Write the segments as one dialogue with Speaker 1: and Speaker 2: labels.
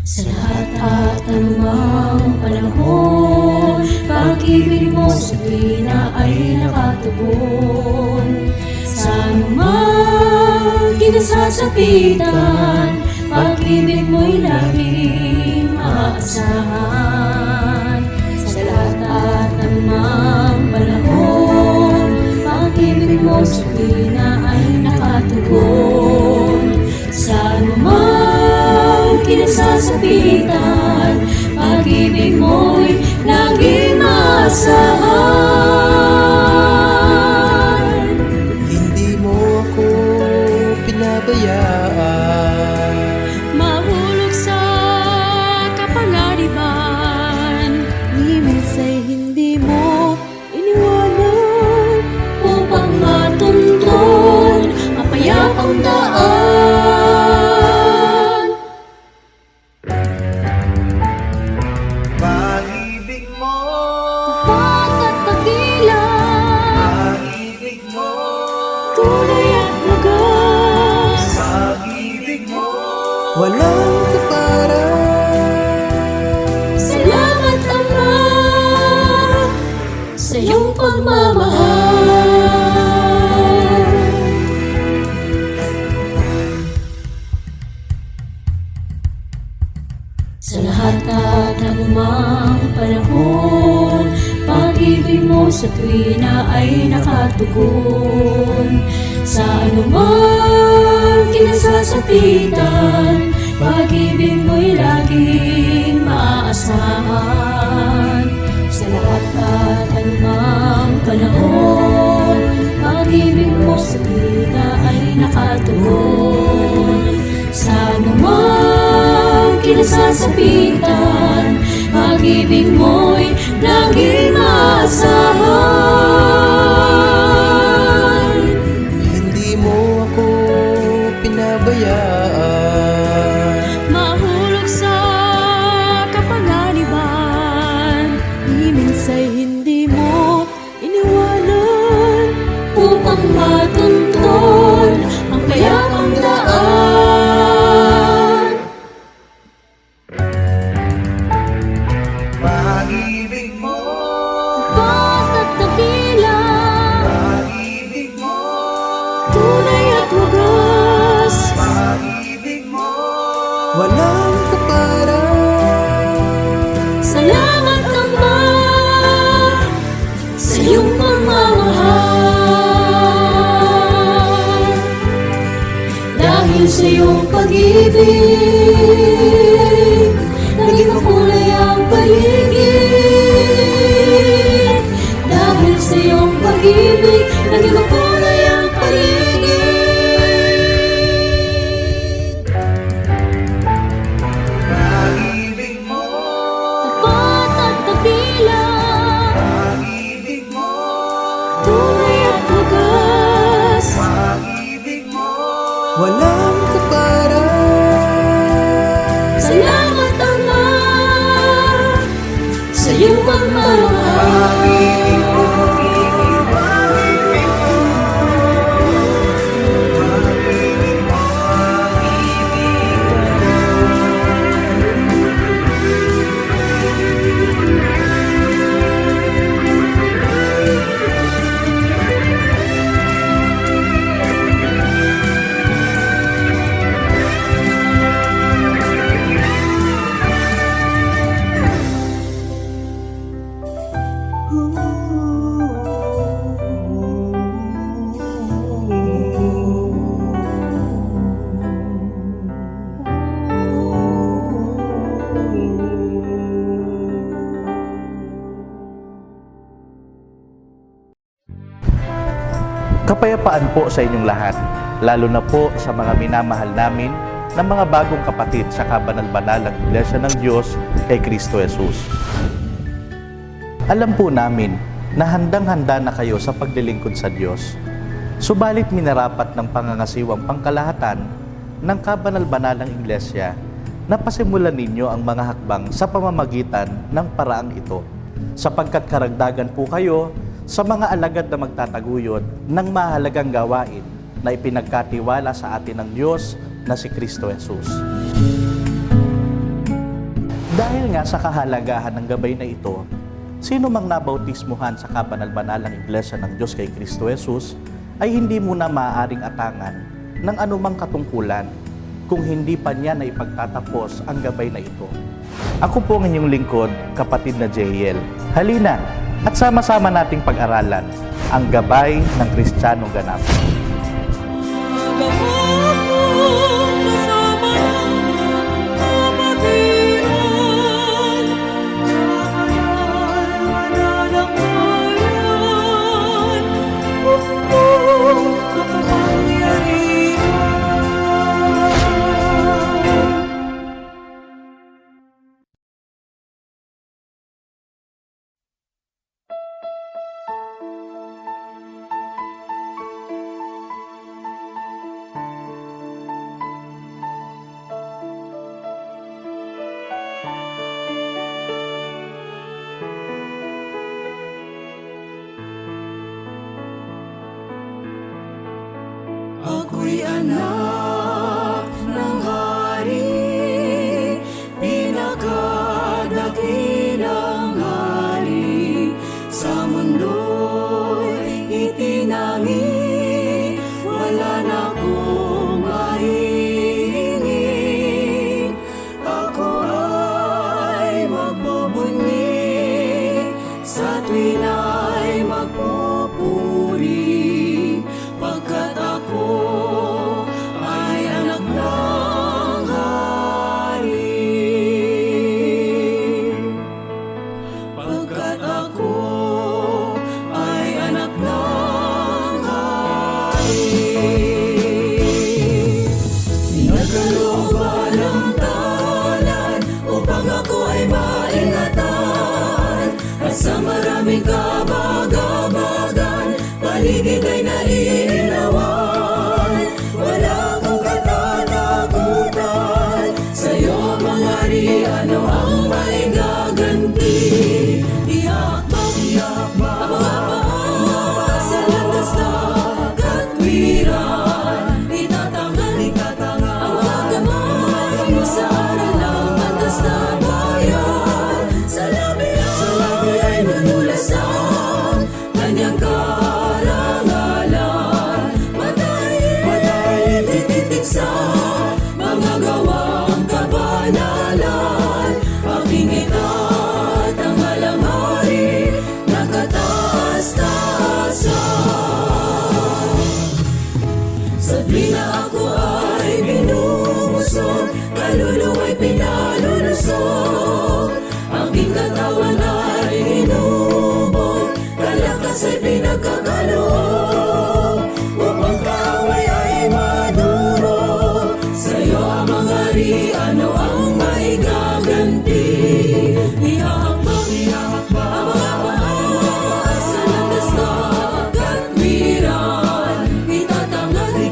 Speaker 1: Sa lahat at anumang panahon, pag-ibig mo sa tuwina ay nakatugon. Sa anumang kinasasapitan, pag-ibig mo'y laging maaasahan. Sa lahat at anumang panahon, pag-ibig mo sa tuwina ay nakatugon. Sa anumang kinasasapitan, pag-ibig mo'y laging maasahan.
Speaker 2: Hindi mo ako pinabayaan,
Speaker 1: Mahulog sa kapanganiban,
Speaker 3: Ni minsay hindi mo iniwanan
Speaker 1: upang matuntun ang payapang daan.
Speaker 2: pag-ibig mo,
Speaker 1: Tapat at dakila,
Speaker 2: pag-ibig mo,
Speaker 1: tunay at wagas.
Speaker 2: pag-ibig mo, walang kaparang.
Speaker 1: Salamat Ama sa iyong pagmamahal. Sa lahat at anumang panahon, pag-ibig mo sa tuwina ay nakatugon. Sa anumang kinasasapitan, pag-ibig mo'y laging maaasahan. Sa lahat at anumang panahon, pag-ibig mo sa tuwina ay nakatugon. Sa anumang kinasasapitan, pag-ibig mo'y laging maasahan.
Speaker 2: Hindi mo ako pinabayaan,
Speaker 1: Mahulog sa kapanganiban,
Speaker 3: Ni minsay hindi mo iniwanan
Speaker 1: upang matuntun ang payapang daan.
Speaker 2: pag-ibig mo,
Speaker 1: Tapat at dakila,
Speaker 2: pag-ibig mo,
Speaker 1: tunay at wagas.
Speaker 2: pag-ibig mo, walang kaparang.
Speaker 1: Salamat Ama sa iyong pagmamahal. Dahil sa iyong pag-ibig, naging makulay ang paligid. Dahil sa iyong pag-ibig, naging makulay ang paligid.
Speaker 2: Pag-ibig mo,
Speaker 1: Tapat at dakila,
Speaker 2: pag-ibig mo,
Speaker 1: tunay at wagas.
Speaker 2: pag-ibig mo, walang kaparang.
Speaker 1: Salamat Ama sa iyong pagmamahal.
Speaker 2: Pag-ibig mo, pag-ibig mo, pag-ibig mo,
Speaker 4: Kapayapaan po sa inyong lahat, lalo na po sa mga minamahal namin na mga bagong kapatid sa kabanal-banalang Iglesia ng Diyos kay Kristo Jesus. Alam po namin na handang-handa na kayo sa paglilingkod sa Diyos. Subalit minarapat ng pangangasiwang pangkalahatan ng kabanal-banalang Iglesia na pasimulan ninyo ang mga hakbang sa pamamagitan ng paraang ito, sapagkat karagdagan po kayo sa mga alagad na magtataguyod ng mahalagang gawain na ipinagkatiwala sa atin ng Diyos na si Kristo Jesus. Dahil nga sa kahalagahan ng gabay na ito, sino mang nabautismuhan sa kabanal-banalang Iglesia ng Diyos kay Kristo Jesus ay hindi muna maaaring atangan ng anumang katungkulan kung hindi pa niya na ipagtatapos ang gabay na ito. Ako po ang inyong lingkod, kapatid na JL. Halina at sama-sama nating pag-aralan ang gabay ng Kristiyanong ganap.
Speaker 3: Ako'y anak ng hari, pinakadakilang hari, sa mundo'y itinangi, wala na akong mahingin. Ako ay magbubunyi, sa tuwin ay magpupuri, pagkat ako ay anak ng hari. Pagkat ako ay anak ng hari. Pinagkalooban ng talan upang ako ay maingatan, at sa maraming kabag-abagan paligid ay naiilawan. Wala akong katatakutan, sa'yo mga hari, ano ang maigaganti? Iakbang ang mga paa sa landas na katwiran, itatangan ang mga kamay sa aral ng landas na bayan. Sa labi ay nanulas ang kanyang karangalan, matayin tititik sa mga gawang kabanalan. Aking itat ang alang hari, nakataas-taasan. Sa tuwina ako ay binubusog, kaluluwa'y pinalulusog, aking katawan ay inubog, kalakas ay pinagkakaloob, upang kaaway ay madurog. Sa'yo amang hari, ano ang maigaganti? Ihakbang ang mga paa sa landas na katwiran, itatangan ang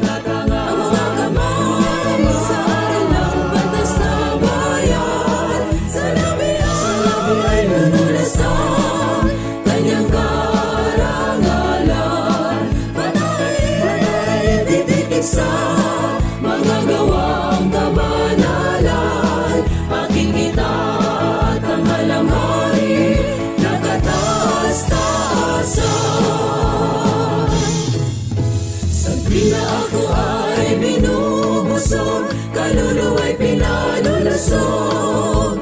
Speaker 3: mga kamay sa aral ng batas na bayan. Sa labi ay nanulas ang kanyang karangalan, matayin tititik sa mga gawang kabanalan. Aking itat ang alang hari, nakataas-taasan. Sa tuwina ako ay binubusog, kaluluwa'y pinalulusog,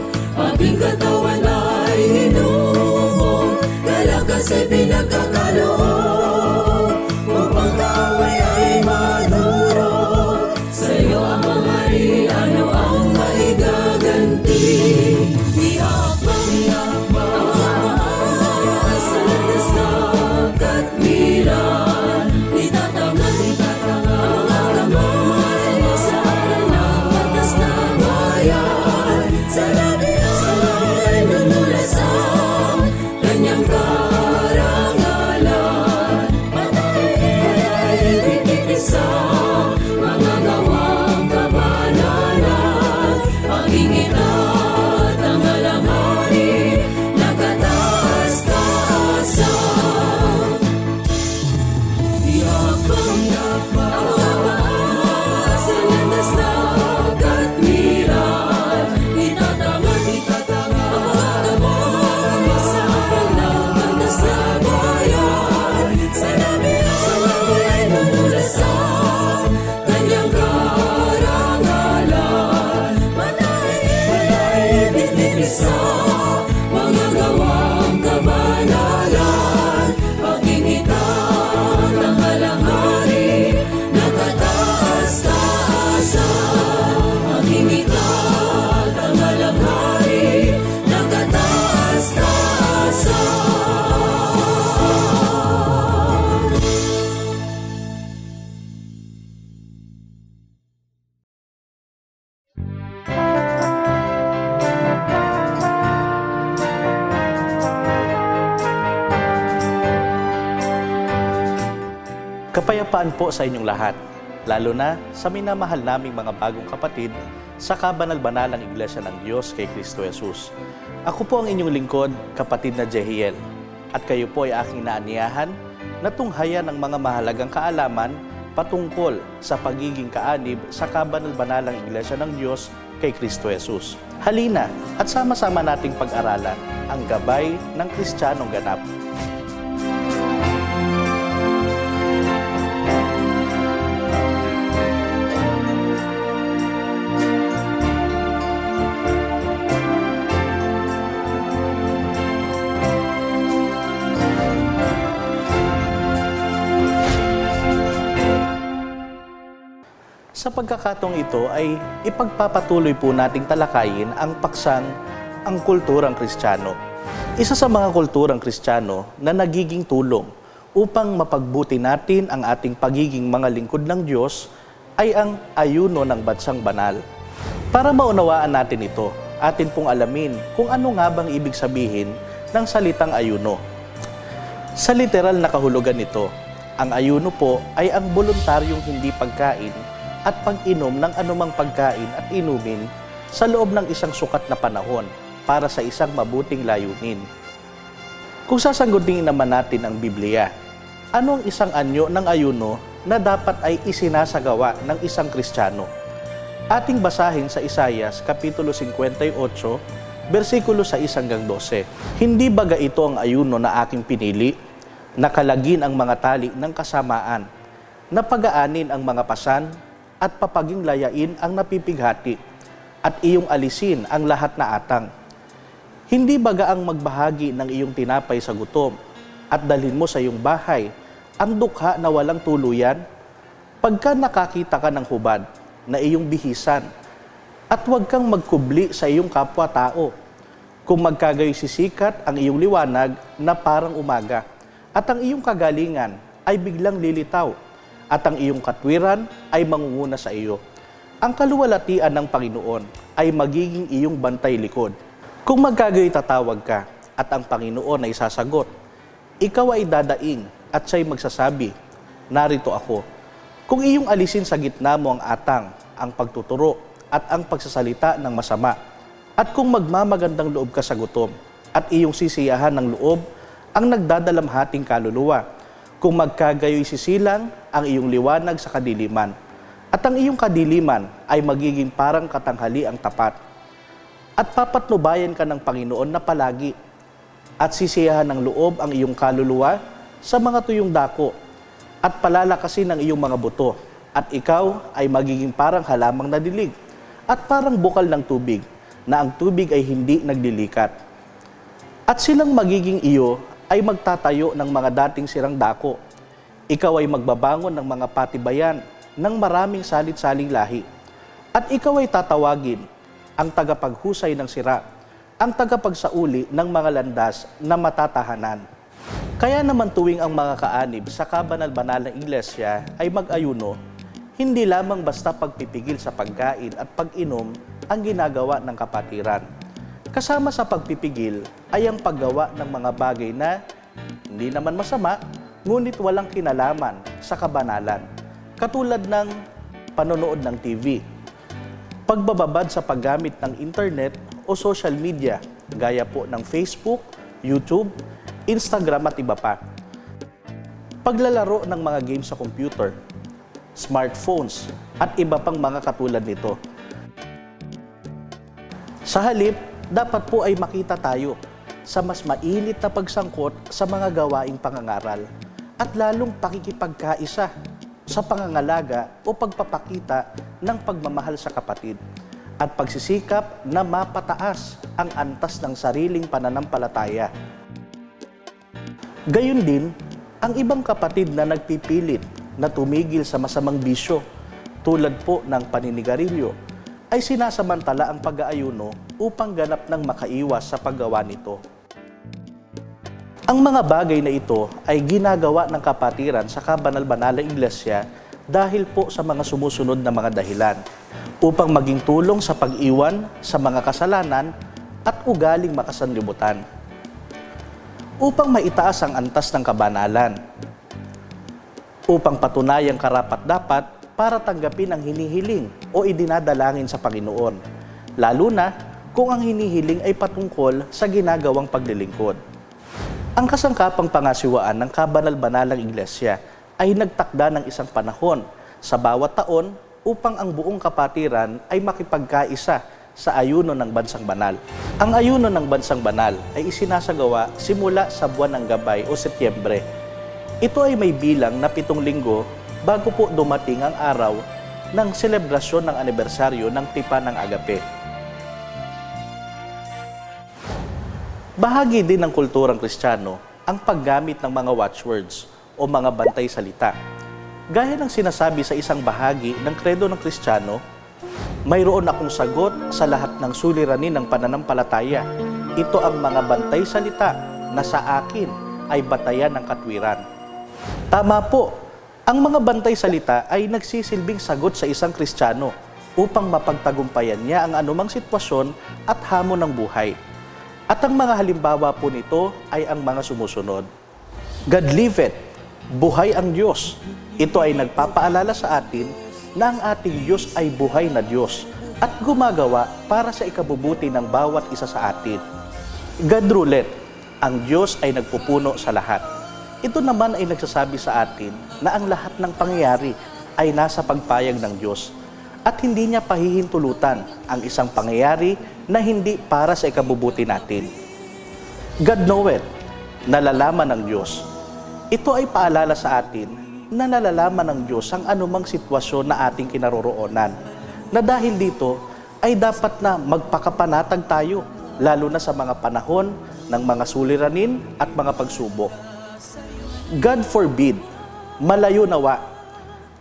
Speaker 3: aking katawan ay hinubog, kalakas ay pinagkakaloob, upang kaaway ay madurog. Sa'yo amang hari, ano ang maigaganti? Ihakbang ang mga paa sa landas na katwiran, itatangan ang mga kamay sa aral ng batas na bayan. Sa labi ay nanulas ang kanyang karangalan, matayin tititik sa mga gawang kabanalan. Aking itat ang alang hari, nakataas-taasan. Ihakbang ang mga paa sa landas na katwiran, isa, mga gawang kabanalan, pag-ingitan ng alanghari, nakataas-taasan, pag-ingitan ng alanghari, nakataas-taasan.
Speaker 4: Kapayapaan po sa inyong lahat, lalo na sa minamahal naming mga bagong kapatid sa kabanal-banalang Iglesia ng Diyos kay Kristo Jesus. Ako po ang inyong lingkod, kapatid na Jehiel, at kayo po ay aking naaniyahan na tunghayan ng mga mahalagang kaalaman patungkol sa pagiging kaanib sa kabanal-banalang Iglesia ng Diyos kay Kristo Jesus. Halina at sama-sama nating pag-aralan ang gabay ng Kristiyanong ganap. Sa pagkakataong ito ay ipagpapatuloy po nating talakayin ang paksang ang kulturang Kristiyano. Isa sa mga kulturang Kristiyano na nagiging tulong upang mapagbuti natin ang ating pagiging mga lingkod ng Diyos ay ang ayuno ng bansang banal. Para maunawaan natin ito, atin pong alamin kung ano nga bang ibig sabihin ng salitang ayuno. Sa literal na kahulugan nito, ang ayuno po ay ang voluntaryong hindi pagkain at pag-inom ng anumang pagkain at inumin sa loob ng isang sukat na panahon para sa isang mabuting layunin. Kung sasagutin naman natin ang Biblia, ano ang isang anyo ng ayuno na dapat ay isinasagawa ng isang Kristiyano? Ating basahin sa Isaias, Kapitulo 58, versikulo 6 hanggang 12. Hindi baga ito ang ayuno na aking pinili, nakalagin ang mga tali ng kasamaan, napagaanin ang mga pasan, at papaging layain ang napipighati, at iyong alisin ang lahat na atang. Hindi baga ang magbahagi ng iyong tinapay sa gutom, at dalhin mo sa iyong bahay ang dukha na walang tuluyan? Pagka nakakita ka ng hubad na iyong bihisan, at huwag kang magkubli sa iyong kapwa-tao, kung magkagayoy sisikat ang iyong liwanag na parang umaga, at ang iyong kagalingan ay biglang lilitaw, at ang iyong katwiran ay mangunguna sa iyo. Ang kaluwalhatian ng Panginoon ay magiging iyong bantay likod. Kung magkagayoy tatawag ka at ang Panginoon ay sasagot, ikaw ay dadaing at siya'y magsasabi, narito ako. Kung iyong alisin sa gitna mo ang atang, ang pagtuturo at ang pagsasalita ng masama, at kung magmamagandang loob ka sa gutom at iyong sisiyahan ng loob ang nagdadalamhating kaluluwa, kung magkagayoy sisilang ang iyong liwanag sa kadiliman, at ang iyong kadiliman ay magiging parang katanghali ang tapat, at papatnubayan ka ng Panginoon na palagi, at sisiyahan ng loob ang iyong kaluluwa sa mga tuyong dako, at palalakasin ang iyong mga buto, at ikaw ay magiging parang halamang nadilig, at parang bukal ng tubig, na ang tubig ay hindi naglilikat. At silang magiging iyo ay magtatayo ng mga dating sirang dako. Ikaw ay magbabangon ng mga patibayan ng maraming salit-saling lahi. At ikaw ay tatawagin ang tagapaghusay ng sira, ang tagapagsauli ng mga landas na matatahanan. Kaya naman tuwing ang mga kaanib sa kabanal-banalang Iglesia ay mag-ayuno, hindi lamang basta pagpipigil sa pagkain at pag-inom ang ginagawa ng kapatiran. Kasama sa pagpipigil ay ang paggawa ng mga bagay na hindi naman masama, ngunit walang kinalaman sa kabanalan. Katulad ng panonood ng TV, pagbababad sa paggamit ng internet o social media, gaya po ng Facebook, YouTube, Instagram at iba pa. Paglalaro ng mga games sa computer, smartphones at iba pang mga katulad nito. Sa halip, dapat po ay makita tayo sa mas mainit na pagsangkot sa mga gawaing pangangaral at lalong pakikipagkaisa sa pangangalaga o pagpapakita ng pagmamahal sa kapatid. at pagsisikap na mapataas ang antas ng sariling pananampalataya. Gayon din, ang ibang kapatid na nagpipilit na tumigil sa masamang bisyo tulad po ng paninigarilyo ay sinasamantala ang pag-aayuno upang ganap ng makaiwas sa paggawa nito. Ang mga bagay na ito ay ginagawa ng kapatiran sa kabanal-banalang iglesia dahil po sa mga sumusunod na mga dahilan upang maging tulong sa pag-iwan sa mga kasalanan at ugaling makasanlibutan. Upang maitaas ang antas ng kabanalan. Upang patunayang karapat-dapat para tanggapin ang hinihiling o idinadalangin sa Panginoon, lalo na kung ang hinihiling ay patungkol sa ginagawang paglilingkod. Ang kasangkapang pangasiwaan ng kabanal-banalang iglesia ay nagtakda ng isang panahon sa bawat taon upang ang buong kapatiran ay makipagkaisa sa ayuno ng Bansang Banal. Ang ayuno ng Bansang Banal ay isinasagawa simula sa buwan ng Gabay o Setyembre. Ito ay may bilang na 7 linggo bago po dumating ang araw ng selebrasyon ng anibersaryo ng Tipan ng Agape. Bahagi din ng kulturang Kristiyano ang paggamit ng mga watchwords o mga bantay salita. Gaya ng sinasabi sa isang bahagi ng kredo ng Kristiyano, mayroon akong sagot sa lahat ng suliranin ng pananampalataya. Ito ang mga bantay salita na sa akin ay batayan ng katwiran. Tama po, ang mga bantay salita ay nagsisilbing sagot sa isang Kristiyano upang mapagtagumpayan niya ang anumang sitwasyon at hamon ng buhay. At ang mga halimbawa po nito ay ang mga sumusunod. God liveth, buhay ang Diyos. Ito ay nagpapaalala sa atin na ang ating Diyos ay buhay na Diyos at gumagawa para sa ikabubuti ng bawat isa sa atin. God ruleth, ang Diyos ay nagpupuno sa lahat. Ito naman ay nagsasabi sa atin na ang lahat ng pangyayari ay nasa pagpayag ng Diyos at hindi niya pahihintulutan ang isang pangyayari na hindi para sa ikabubuti natin. God knoweth, nalalaman ng Diyos. Ito ay paalala sa atin na nalalaman ng Diyos ang anumang sitwasyon na ating kinaroroonan, na dahil dito ay dapat na magpakapanatag tayo, lalo na sa mga panahon ng mga suliranin at mga pagsubok. God forbid, malayo nawa,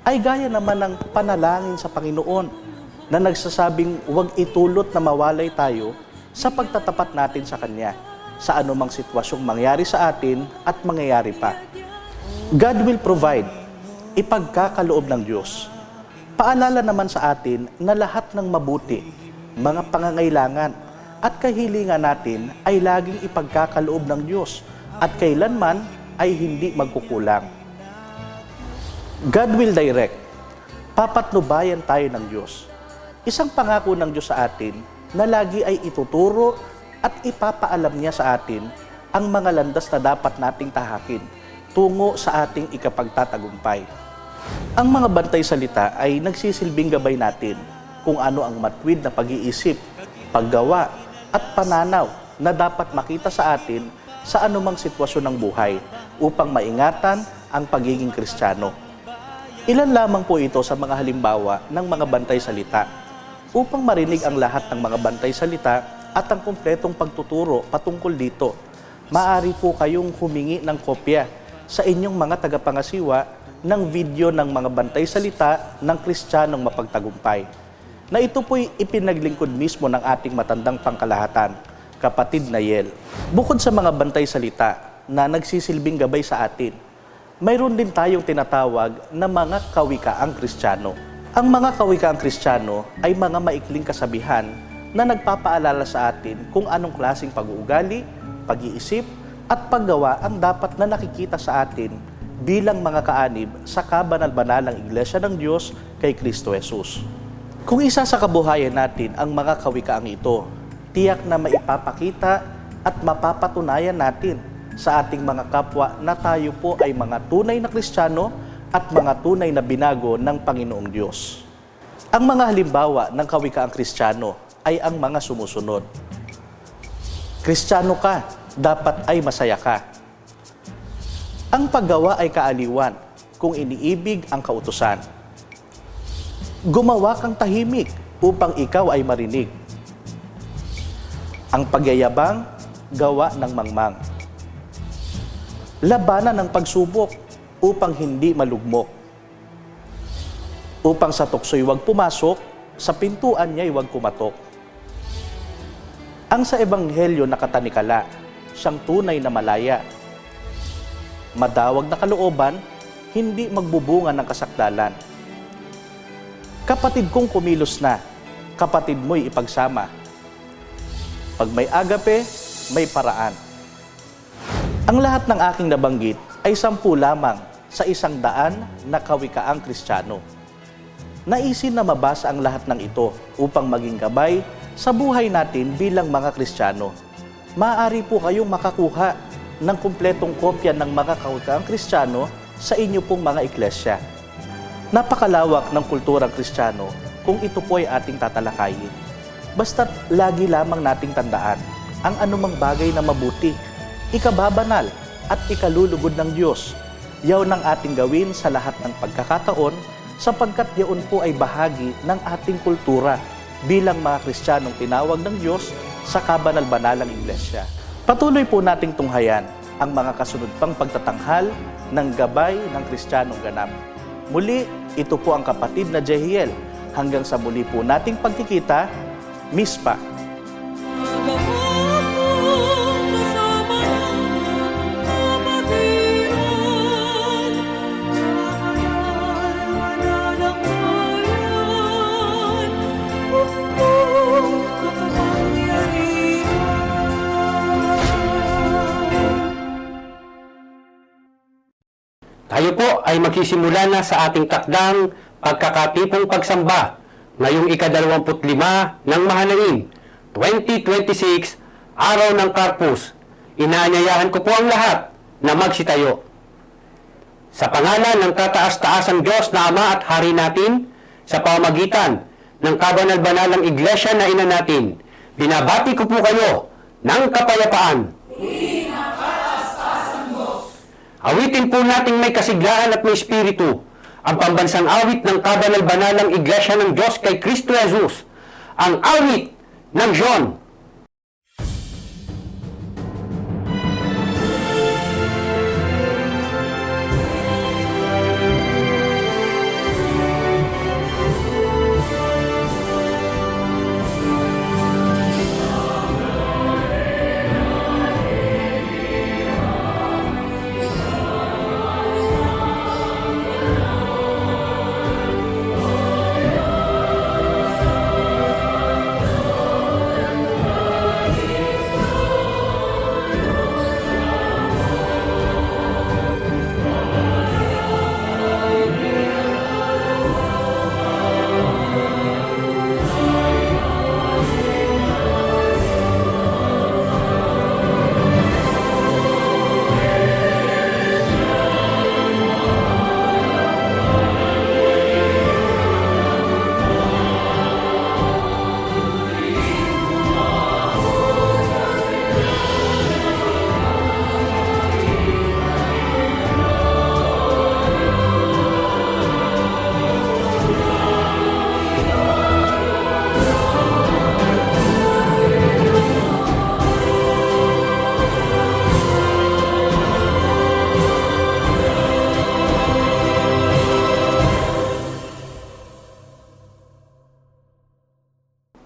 Speaker 4: ay gaya naman ng panalangin sa Panginoon na nagsasabing huwag itulot na mawalay tayo sa pagtatapat natin sa Kanya sa anumang sitwasyong mangyari sa atin at mangyayari pa. God will provide, ipagkakaloob ng Diyos. Paalala naman sa atin na lahat ng mabuti, mga pangangailangan at kahilingan natin ay laging ipagkakaloob ng Diyos at kailanman ay hindi magkukulang. God will direct, papatnubayan tayo ng Diyos. Isang pangako ng Diyos sa atin na lagi ay ituturo at ipapaalam niya sa atin ang mga landas na dapat nating tahakin tungo sa ating ikapagtatagumpay. Ang mga bantay salita ay nagsisilbing gabay natin kung ano ang matwid na pag-iisip, paggawa at pananaw na dapat makita sa atin sa anumang sitwasyon ng buhay upang maingatan ang pagiging Kristiyano. Ilan lamang po ito sa mga halimbawa ng mga bantay salita. Upang marinig ang lahat ng mga bantay salita at ang kumpletong pagtuturo patungkol dito, maaari po kayong humingi ng kopya sa inyong mga tagapangasiwa ng video ng mga bantay salita ng Kristiyanong mapagtagumpay, na ito po'y ipinaglingkod mismo ng ating matandang pangkalahatan, kapatid Nayel. Bukod sa mga bantay salita na nagsisilbing gabay sa atin, mayroon din tayong tinatawag na mga kawikaang Kristiyano. Ang mga kawikaang Kristiyano ay mga maikling kasabihan na nagpapaalala sa atin kung anong klaseng pag-uugali, pag-iisip, at paggawa ang dapat na nakikita sa atin bilang mga kaanib sa kabanal-banalang Iglesia ng Diyos kay Kristo Jesus. Kung isa sa kabuhayan natin ang mga kawikaang ito, tiyak na maipapakita at mapapatunayan natin sa ating mga kapwa na tayo po ay mga tunay na Kristiyano at mga tunay na binago ng Panginoong Diyos. Ang mga halimbawa ng kawikaang Kristiyano ay ang mga sumusunod. Kristiyano ka, dapat ay masaya ka. Ang paggawa ay kaaliwan kung iniibig ang kautusan. Gumawa kang tahimik upang ikaw ay marinig. Ang pagyayabang, gawa ng mangmang. Labanan ng pagsubok upang hindi malugmok. Upang sa tukso'y huwag pumasok, sa pintuan niya'y huwag kumatok. Ang sa ebanghelyo nakatanikala, siyang tunay na malaya. Madawag na kalooban, hindi magbubunga ng kasakdalan. Kapatid kong kumilos na, kapatid mo'y ipagsama. Pag may agape, may paraan. Ang lahat ng aking nabanggit ay 10 lamang sa 100 na kawikaang Kristiyano. Naisin na mabasa ang lahat ng ito upang maging gabay sa buhay natin bilang mga Kristiyano. Maaari po kayong makakuha ng kumpletong kopya ng mga kawikaang Kristiyano sa inyo pong mga iglesia. Napakalawak ng kulturang Kristiyano kung ito po ay ating tatalakayin. Basta't lagi lamang nating tandaan ang anumang bagay na mabuti, ikababanal at ikalulugod ng Diyos. Yaw ng ating gawin sa lahat ng pagkakataon sapagkat yaon po ay bahagi ng ating kultura bilang mga Kristiyanong tinawag ng Diyos sa kabanal-banalang iglesia. Patuloy po nating tunghayan ang mga kasunod pang pagtatanghal ng gabay ng Kristiyanong ganap. Muli, ito po ang kapatid na Jehiel. Hanggang sa muli po nating pagkikita, Mispa.
Speaker 3: Kasama ng kapatiran, manananggalan,
Speaker 5: Tayo po ay magsisimula na sa ating takdang pagkakatipong pagsamba ngayong ika-25 ng Mahanaim, 2026, Araw ng Carpus. Inaanyayahan ko po ang lahat na magsitayo. Sa pangalan ng kataas-taasang Diyos na Ama at Hari natin, sa pamamagitan ng kabanal-banalang iglesia na ina natin, binabati ko po kayo ng kapayapaan. Awitin po nating may kasiglahan at may espiritu ang pambansang awit ng kabanal-banalang iglesia ng Diyos kay Kristo Jesus, ang awit ng John.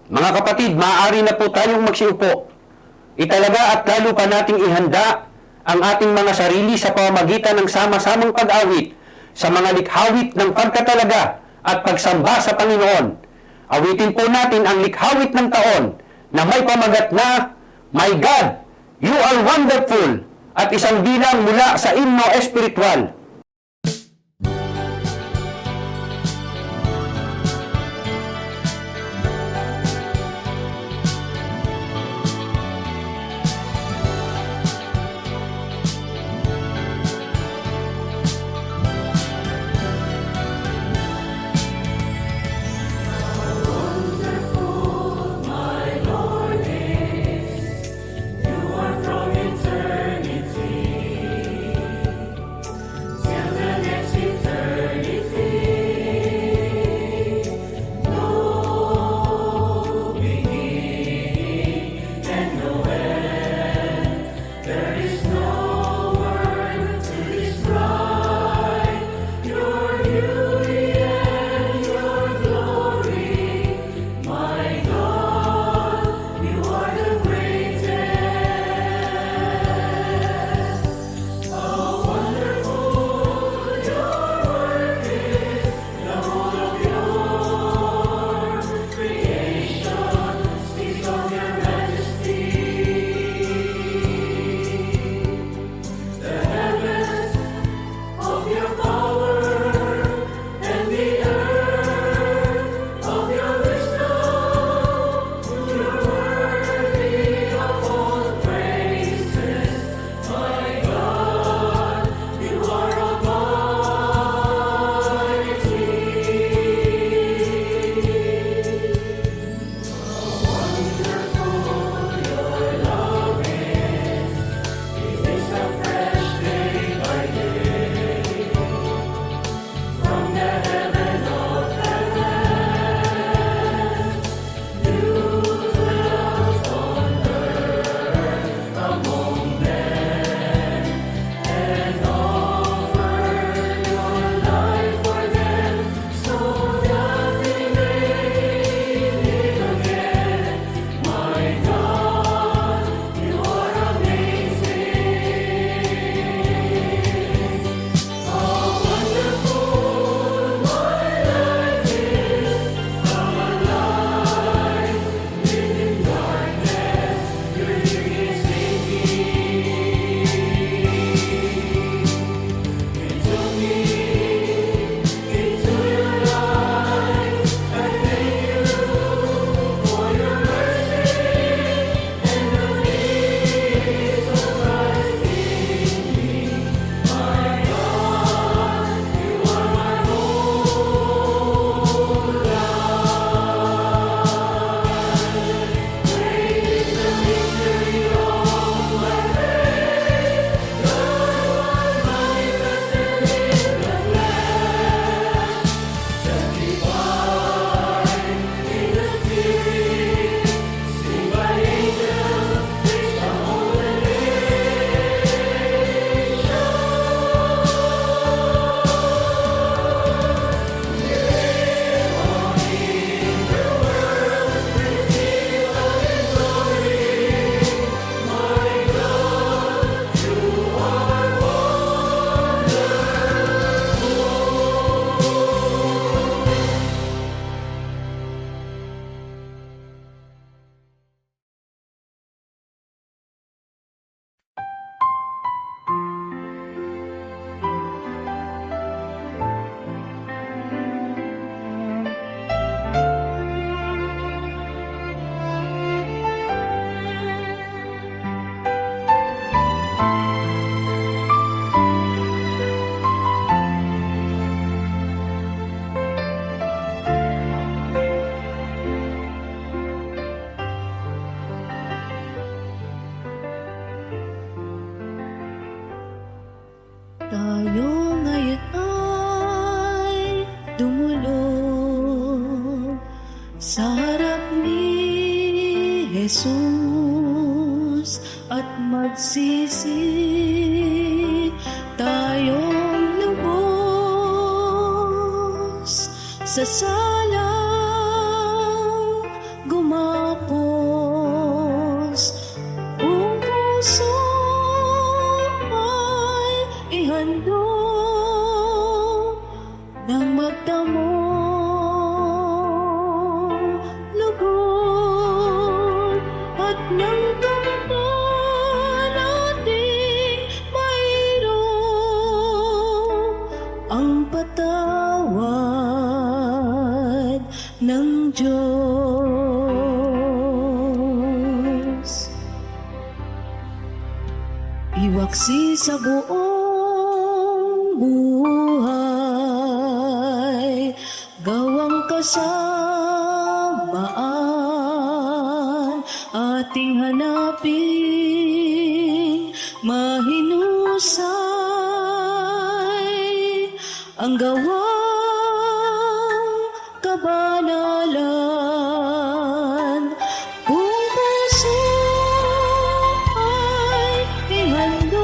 Speaker 5: Mga kapatid, maaari na po tayong magsiupo. Italaga at lalo pa nating ihanda ang ating mga sarili sa pamamagitan ng sama-samang pag-awit sa mga likhawit ng pagkatalaga at pagsamba sa Panginoon. Awitin po natin ang likhawit ng taon na may pamagat na, My God, You are Wonderful, at isang bilang mula sa himno espiritual.
Speaker 1: Tayo ngayon ay dumulog sa harap ni Jesus at magsisi tayong lubos sa salang gumapos. Kung puso ay ihandog ng magdamong lugod at ng kampal ating mayroong ang patawad ng Diyos. Iwaksi sa buong buhay, gawang kasamaan, ating hanapin mahinusay ang gawang kabanalan. Kung puso ay ihandog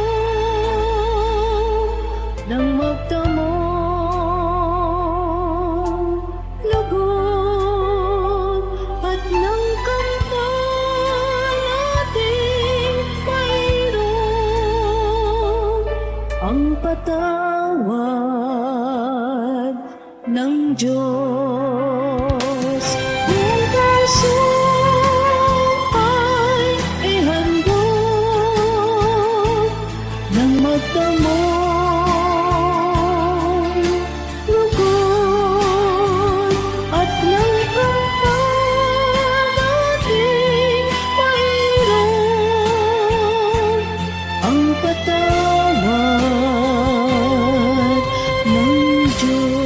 Speaker 1: ng magdamong lugod at ng kampal ating mayroong ang patawad ng Diyos. Kung puso ay ihandog ng magdamong lugod at ng kampal ating mayroong ang patawad ng Diyos.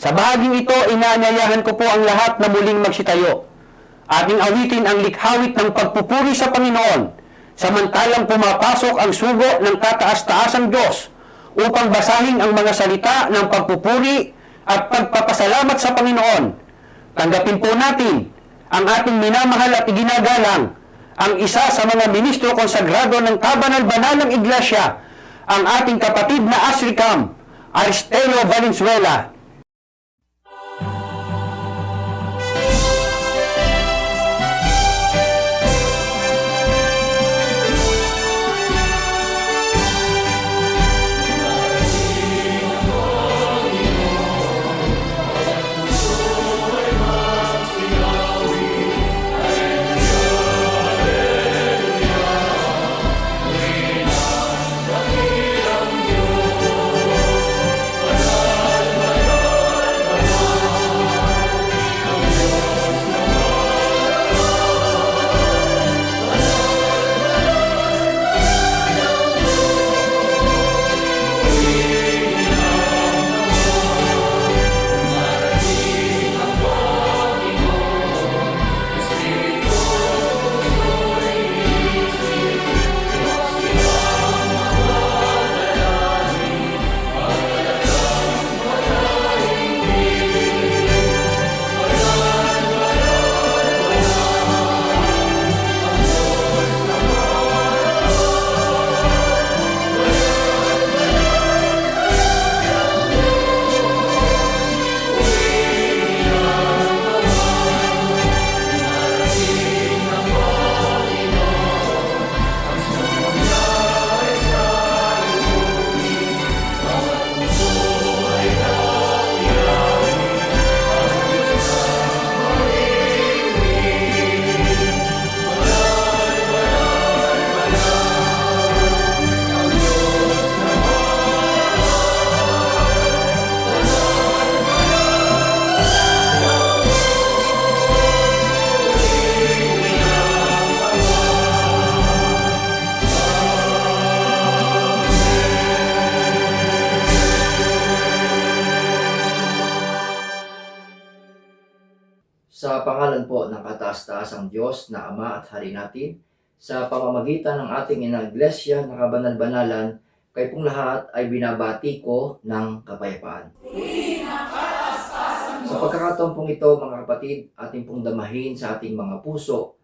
Speaker 5: Sa bahaging ito, inaanyayahan ko po ang lahat na muling magsitayo. Ating awitin ang likhawit ng pagpupuri sa Panginoon, samantalang pumapasok ang sugo ng kataas-taasang Diyos upang basahin ang mga salita ng pagpupuri at pagpapasalamat sa Panginoon. Tanggapin po natin ang ating minamahal at iginagalang, ang isa sa mga ministro konsagrado ng Kabanal-Banalang Iglesia, ang ating kapatid na Asricam, Aristeo Valenzuela.
Speaker 6: Sa pangalan po ng kataas-taasang Diyos na Ama at Hari natin, sa pamamagitan ng ating Iglesia na kabanal-banalan, kayo pong lahat ay binabati ko ng kapayapaan. Sa pagkakataon pong ito, mga kapatid, ating pong damahin sa ating mga puso,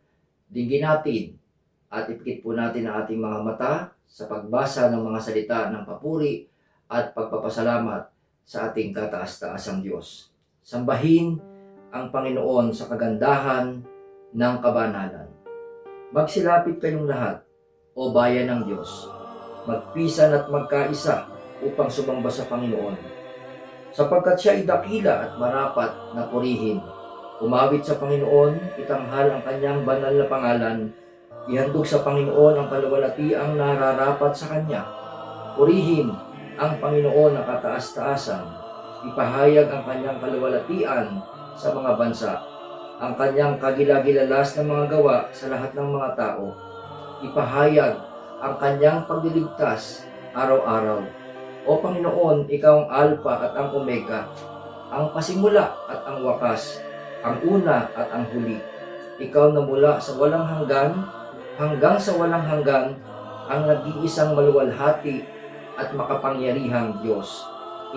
Speaker 6: dinggin natin at ipikit po natin ang ating mga mata sa pagbasa ng mga salita ng papuri at pagpapasalamat sa ating kataas-taasang Diyos. Sambahin ang Panginoon sa kagandahan ng kabanalan. Magsilapit kayong lahat, o bayan ng Diyos. Magpisan at magkaisa upang sumamba sa Panginoon. Sapagkat siya ay dakila at marapat na purihin. Umawit sa Panginoon, itanghal ang kanyang banal na pangalan. Ihandog sa Panginoon ang kaluwalhatiang nararapat sa Kanya. Purihin ang Panginoon na kataas-taasan. Ipahayag ang kanyang kaluwalhatian sa mga bansa, ang kanyang kagilagilalas ng mga gawa sa lahat ng mga tao. Ipahayag ang kanyang pagliligtas araw-araw. O Panginoon, ikaw ang Alpha at ang Omega, ang pasimula at ang wakas, ang una at ang huli. Ikaw na mula sa walang hanggang sa walang hanggan, ang nag-iisang maluwalhati at makapangyarihang Diyos.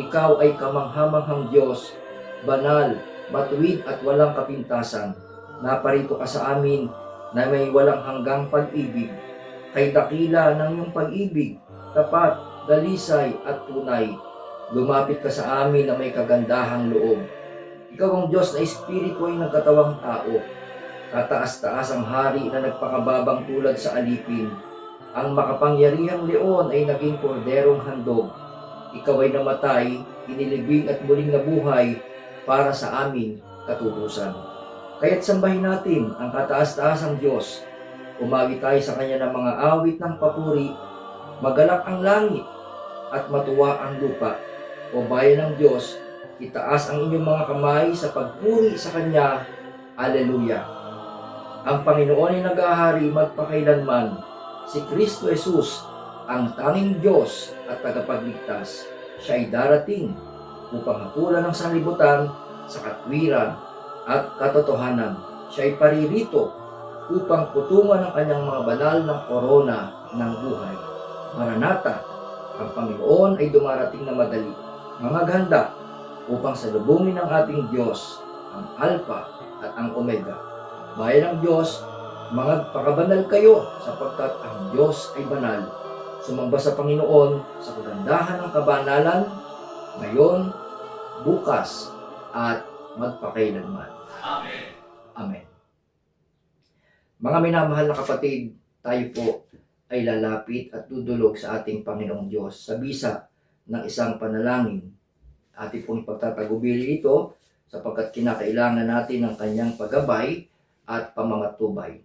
Speaker 6: Ikaw ay kamanghamanghang Diyos, banal, matuwid at walang kapintasan. Naparito ka sa amin na may walang hanggang pag-ibig. Kay dakila ng iyong pag-ibig, tapat, dalisay at tunay. Lumapit ka sa amin na may kagandahang loob. Ikaw ang Diyos na Espiritu ay nagkatawang tao. Kataas-taas ang hari na nagpakababang tulad sa alipin. Ang makapangyarihang leon ay naging korderong handog. Ikaw ay namatay, inilibing at muling nabuhay para sa amin katubusan. Kaya't sambahin natin ang kataas-taasang Diyos. Umawi tayo sa Kanya ng mga awit ng papuri. Magalak ang langit at matuwa ang lupa. O bayan ng Diyos, itaas ang inyong mga kamay sa pagpuri sa Kanya. Alleluia! Ang Panginoon ay nag-ahari magpakailanman. Si Kristo Jesus, ang tanging Diyos at tagapagligtas. Siya ay darating upang hapulan ng sanlibutan sa katwiran at katotohanan. Siya ay paririto upang putungan ang kanyang mga banal ng korona ng buhay. Maranatha, ang Panginoon ay dumarating na madali. Maghanda upang salubungin ng ating Diyos, ang Alpha at ang Omega. Bayan ng Diyos, magpakabanal kayo sapagkat ang Diyos ay banal. Sumamba sa Panginoon sa kagandahan ng kabanalan, ngayon, bukas, at magpakailanman. Amen. Amen. Mga minamahal na kapatid, tayo po ay lalapit at dudulog sa ating Panginoong Diyos sa bisa ng isang panalangin. Ating pong ipagtatagubili ito sapagkat kinakailangan natin ng kanyang paggabay at pamamatubay.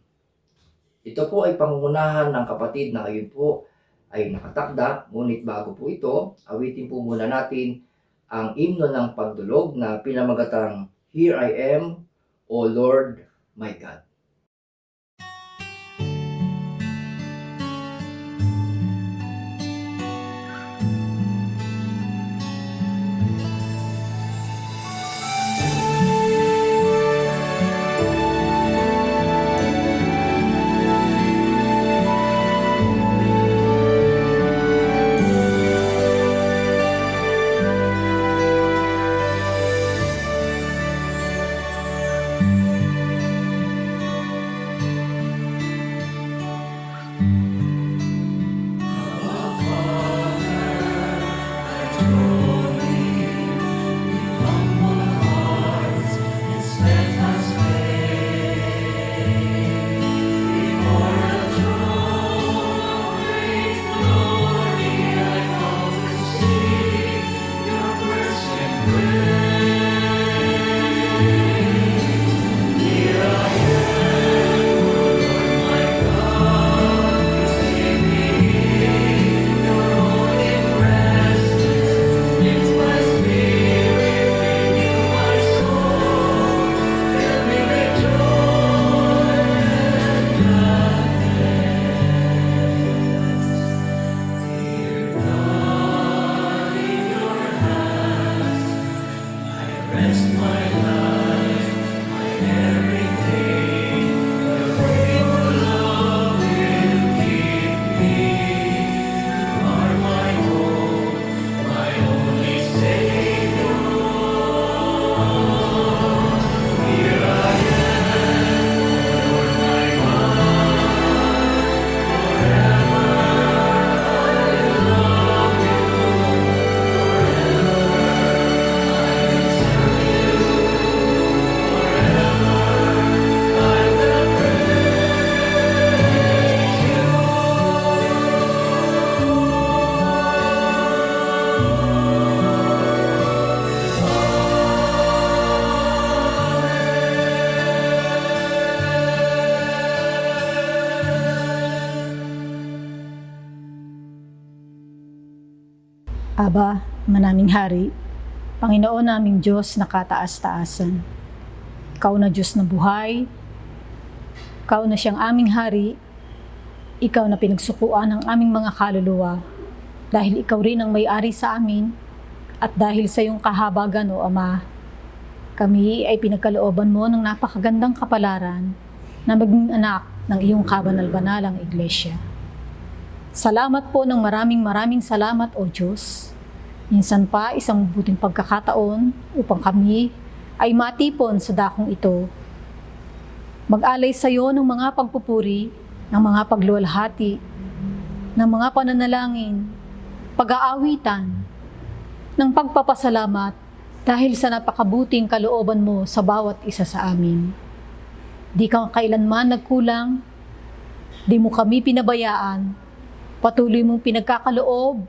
Speaker 6: Ito po ay pangungunahan ng kapatid na ngayon po ay nakatakda, ngunit bago po ito, awitin po muna natin ang himno ng pagdulog na pinamagatang Here I Am, O Lord my God.
Speaker 7: Aba, manaming hari, Panginoon naming Diyos na kataas-taasan. Ikaw na Diyos na buhay, Ikaw na siyang aming hari, Ikaw na pinagsukuan ng aming mga kaluluwa, dahil Ikaw rin ang may-ari sa amin, at dahil sa iyong kahabagan, O Ama, kami ay pinagkalooban mo ng napakagandang kapalaran na maging anak ng iyong kabanal-banalang iglesia. Salamat po ng maraming salamat, O Diyos. Minsan pa isang mabuting pagkakataon upang kami ay matipon sa dakong ito. Mag-alay sa iyo ng mga pagpupuri, ng mga pagluwalhati, ng mga pananalangin, pag-aawitan, ng pagpapasalamat dahil sa napakabuting kalooban mo sa bawat isa sa amin. Di ka kailanman nagkulang, di mo kami pinabayaan, patuloy mong pinagkakaloob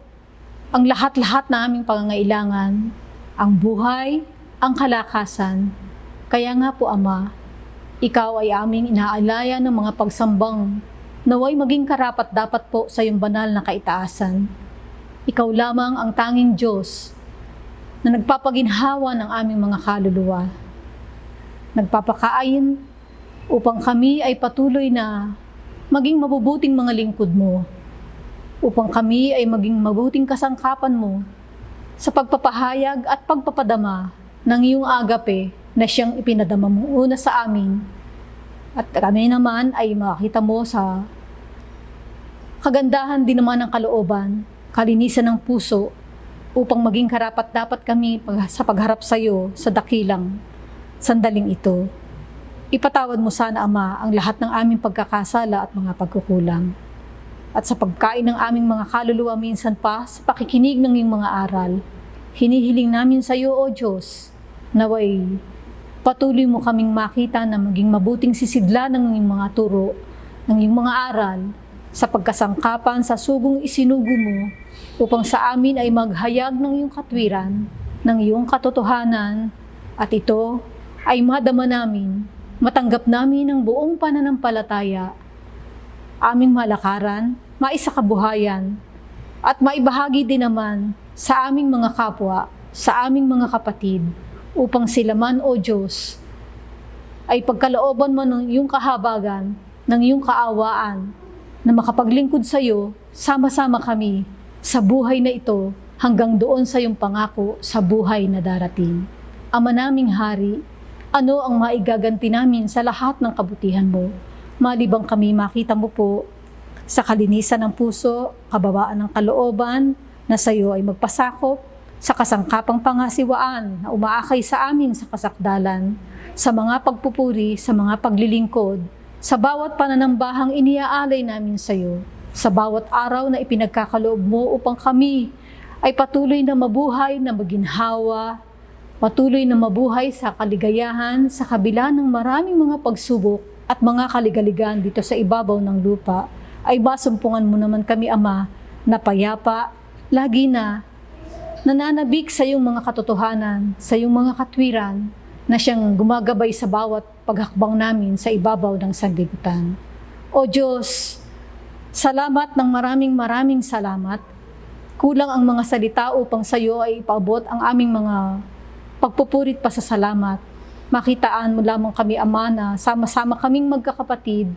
Speaker 7: ang lahat-lahat na aming pangangailangan, ang buhay, ang kalakasan. Kaya nga po, Ama, Ikaw ay aming inaalaya ng mga pagsambang naway maging karapat-dapat po sa iyong banal na kaitaasan. Ikaw lamang ang tanging Diyos na nagpapaginhawa ng aming mga kaluluwa. Nagpapakain upang kami ay patuloy na maging mabubuting mga lingkod mo, upang kami ay maging mabuting kasangkapan mo sa pagpapahayag at pagpapadama ng iyong agape na siyang ipinadama mo una sa amin, at kami naman ay makita mo sa kagandahan din naman ng kalooban, kalinisan ng puso, upang maging karapat-dapat kami sa pagharap sa iyo sa dakilang sandaling ito. Ipatawad mo sana, Ama, ang lahat ng aming pagkakasala at mga pagkukulang. At sa pagkain ng aming mga kaluluwa minsan pa sa pakikinig ng iyong mga aral, hinihiling namin sa iyo, O Diyos, naway patuloy mo kaming makita na maging mabuting sisidla ng iyong mga turo, ng iyong mga aral, sa pagkasangkapan sa sugong isinugo mo, upang sa amin ay maghayag ng iyong katwiran, ng iyong katotohanan, at ito ay madama namin, matanggap namin ang buong pananampalataya, aming malakaran, maisakabuhayan, at maibahagi din naman sa aming mga kapwa, sa aming mga kapatid, upang sila man, O Diyos, ay pagkalooban mo ng iyong kahabagan, ng iyong kaawaan, na makapaglingkod sa iyo, sama-sama kami sa buhay na ito hanggang doon sa iyong pangako sa buhay na darating. Ama naming Hari, ano ang maigaganti namin sa lahat ng kabutihan mo? Malibang kami makita mo po sa kalinisan ng puso, kababaan ng kalooban, na sa iyo ay magpasakop, sa kasangkapang pangasiwaan na umaakay sa amin sa kasakdalan, sa mga pagpupuri, sa mga paglilingkod, sa bawat pananambahang iniaalay namin sa iyo, sa bawat araw na ipinagkakaloob mo upang kami ay patuloy na mabuhay na maginhawa, patuloy na mabuhay sa kaligayahan sa kabila ng maraming mga pagsubok at mga kaligaligan dito sa ibabaw ng lupa, ay basumpungan mo naman kami, Ama, na payapa, lagi na nananabik sa iyong mga katotohanan, sa iyong mga katwiran, na siyang gumagabay sa bawat paghakbang namin sa ibabaw ng sanglibutan. O Diyos, salamat ng maraming salamat. Kulang ang mga salita upang sa iyo ay ipaabot ang aming mga pagpupurit pa sa salamat. Makitaan mo lamang kami, Ama, na sama-sama kaming magkakapatid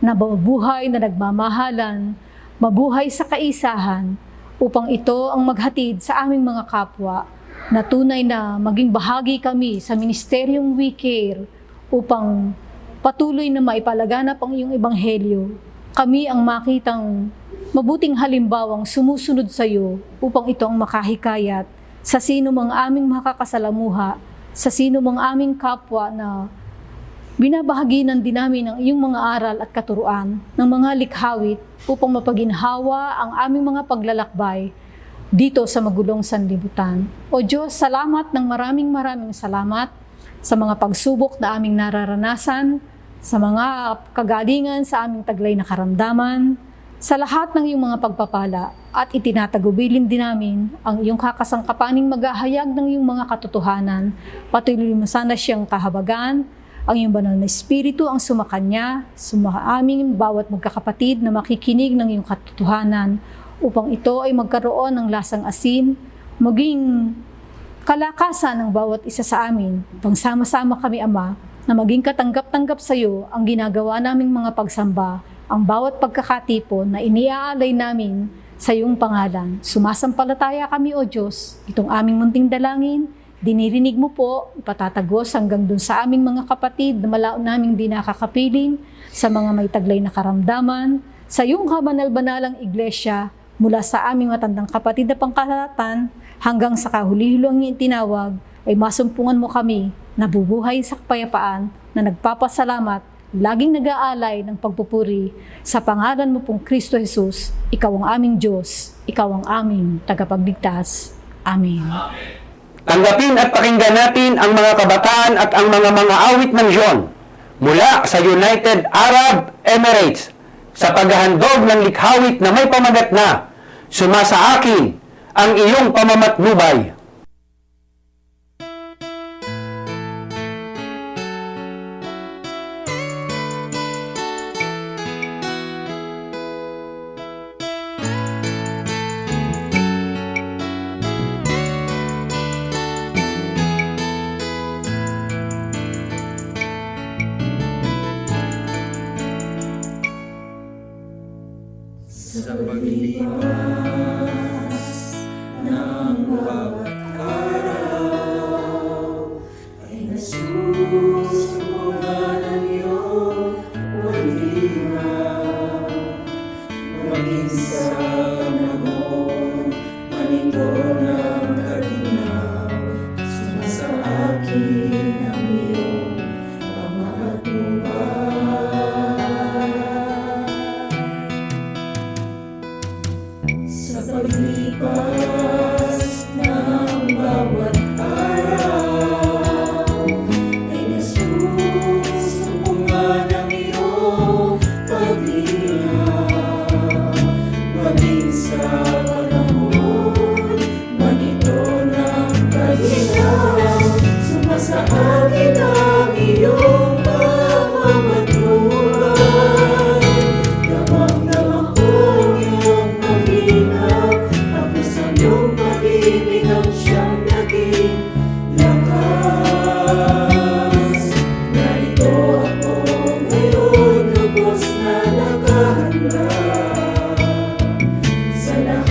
Speaker 7: na mabuhay na nagmamahalan, mabuhay sa kaisahan, upang ito ang maghatid sa aming mga kapwa na tunay na maging bahagi kami sa ministeryong We Care, upang patuloy na maipalaganap ang iyong ebanghelyo. Kami ang makitang mabuting halimbawang sumusunod sa iyo, upang ito ang makahikayat sa sino mang aming makakasalamuha, sa sino mang aming kapwa na binabahaginan din namin ang iyong mga aral at katuruan ng mga likhawit, upang mapaginhawa ang aming mga paglalakbay dito sa magulong sanlibutan. O Diyos, salamat ng maraming salamat sa mga pagsubok na aming nararanasan, sa mga kagalingan sa aming taglay na karamdaman, sa lahat ng iyong mga pagpapala, at itinatagubilin din namin ang iyong kakasangkapaning maghahayag ng iyong mga katotohanan. Patuloy mo sana siyang kahabagan, ang iyong banal na espiritu ang sumakanya, aming bawat magkakapatid na makikinig ng iyong katotohanan, upang ito ay magkaroon ng lasang asin, maging kalakasan ng bawat isa sa amin. Pangsama-sama kami, Ama, na maging katanggap-tanggap sa iyo ang ginagawa naming mga pagsamba, ang bawat pagkakatipon na iniaalay namin sa iyong pangalan. Sumasampalataya kami, O Diyos, itong aming munting dalangin, dinirinig mo po, ipatatagos hanggang dun sa aming mga kapatid na malaon naming di nakakapiling, sa mga may taglay na karamdaman, sa iyong kabanal-banalang iglesia, mula sa aming matandang kapatid na pangkalahatan hanggang sa kahuli-hulong itinawag, ay masumpungan mo kami na bubuhay sa kapayapaan na nagpapasalamat, laging nag-aalay ng pagpupuri sa pangalan mo pong Kristo Jesus. Ikaw ang aming Diyos, ikaw ang aming tagapagligtas. Amen.
Speaker 5: Tanggapin at pakinggan natin ang mga kabataan at ang mga awit ng John mula sa United Arab Emirates sa paghahandog ng likhawit na may pamagat na "Sumasa akin ang iyong pamamatnubay."
Speaker 2: Sa lahat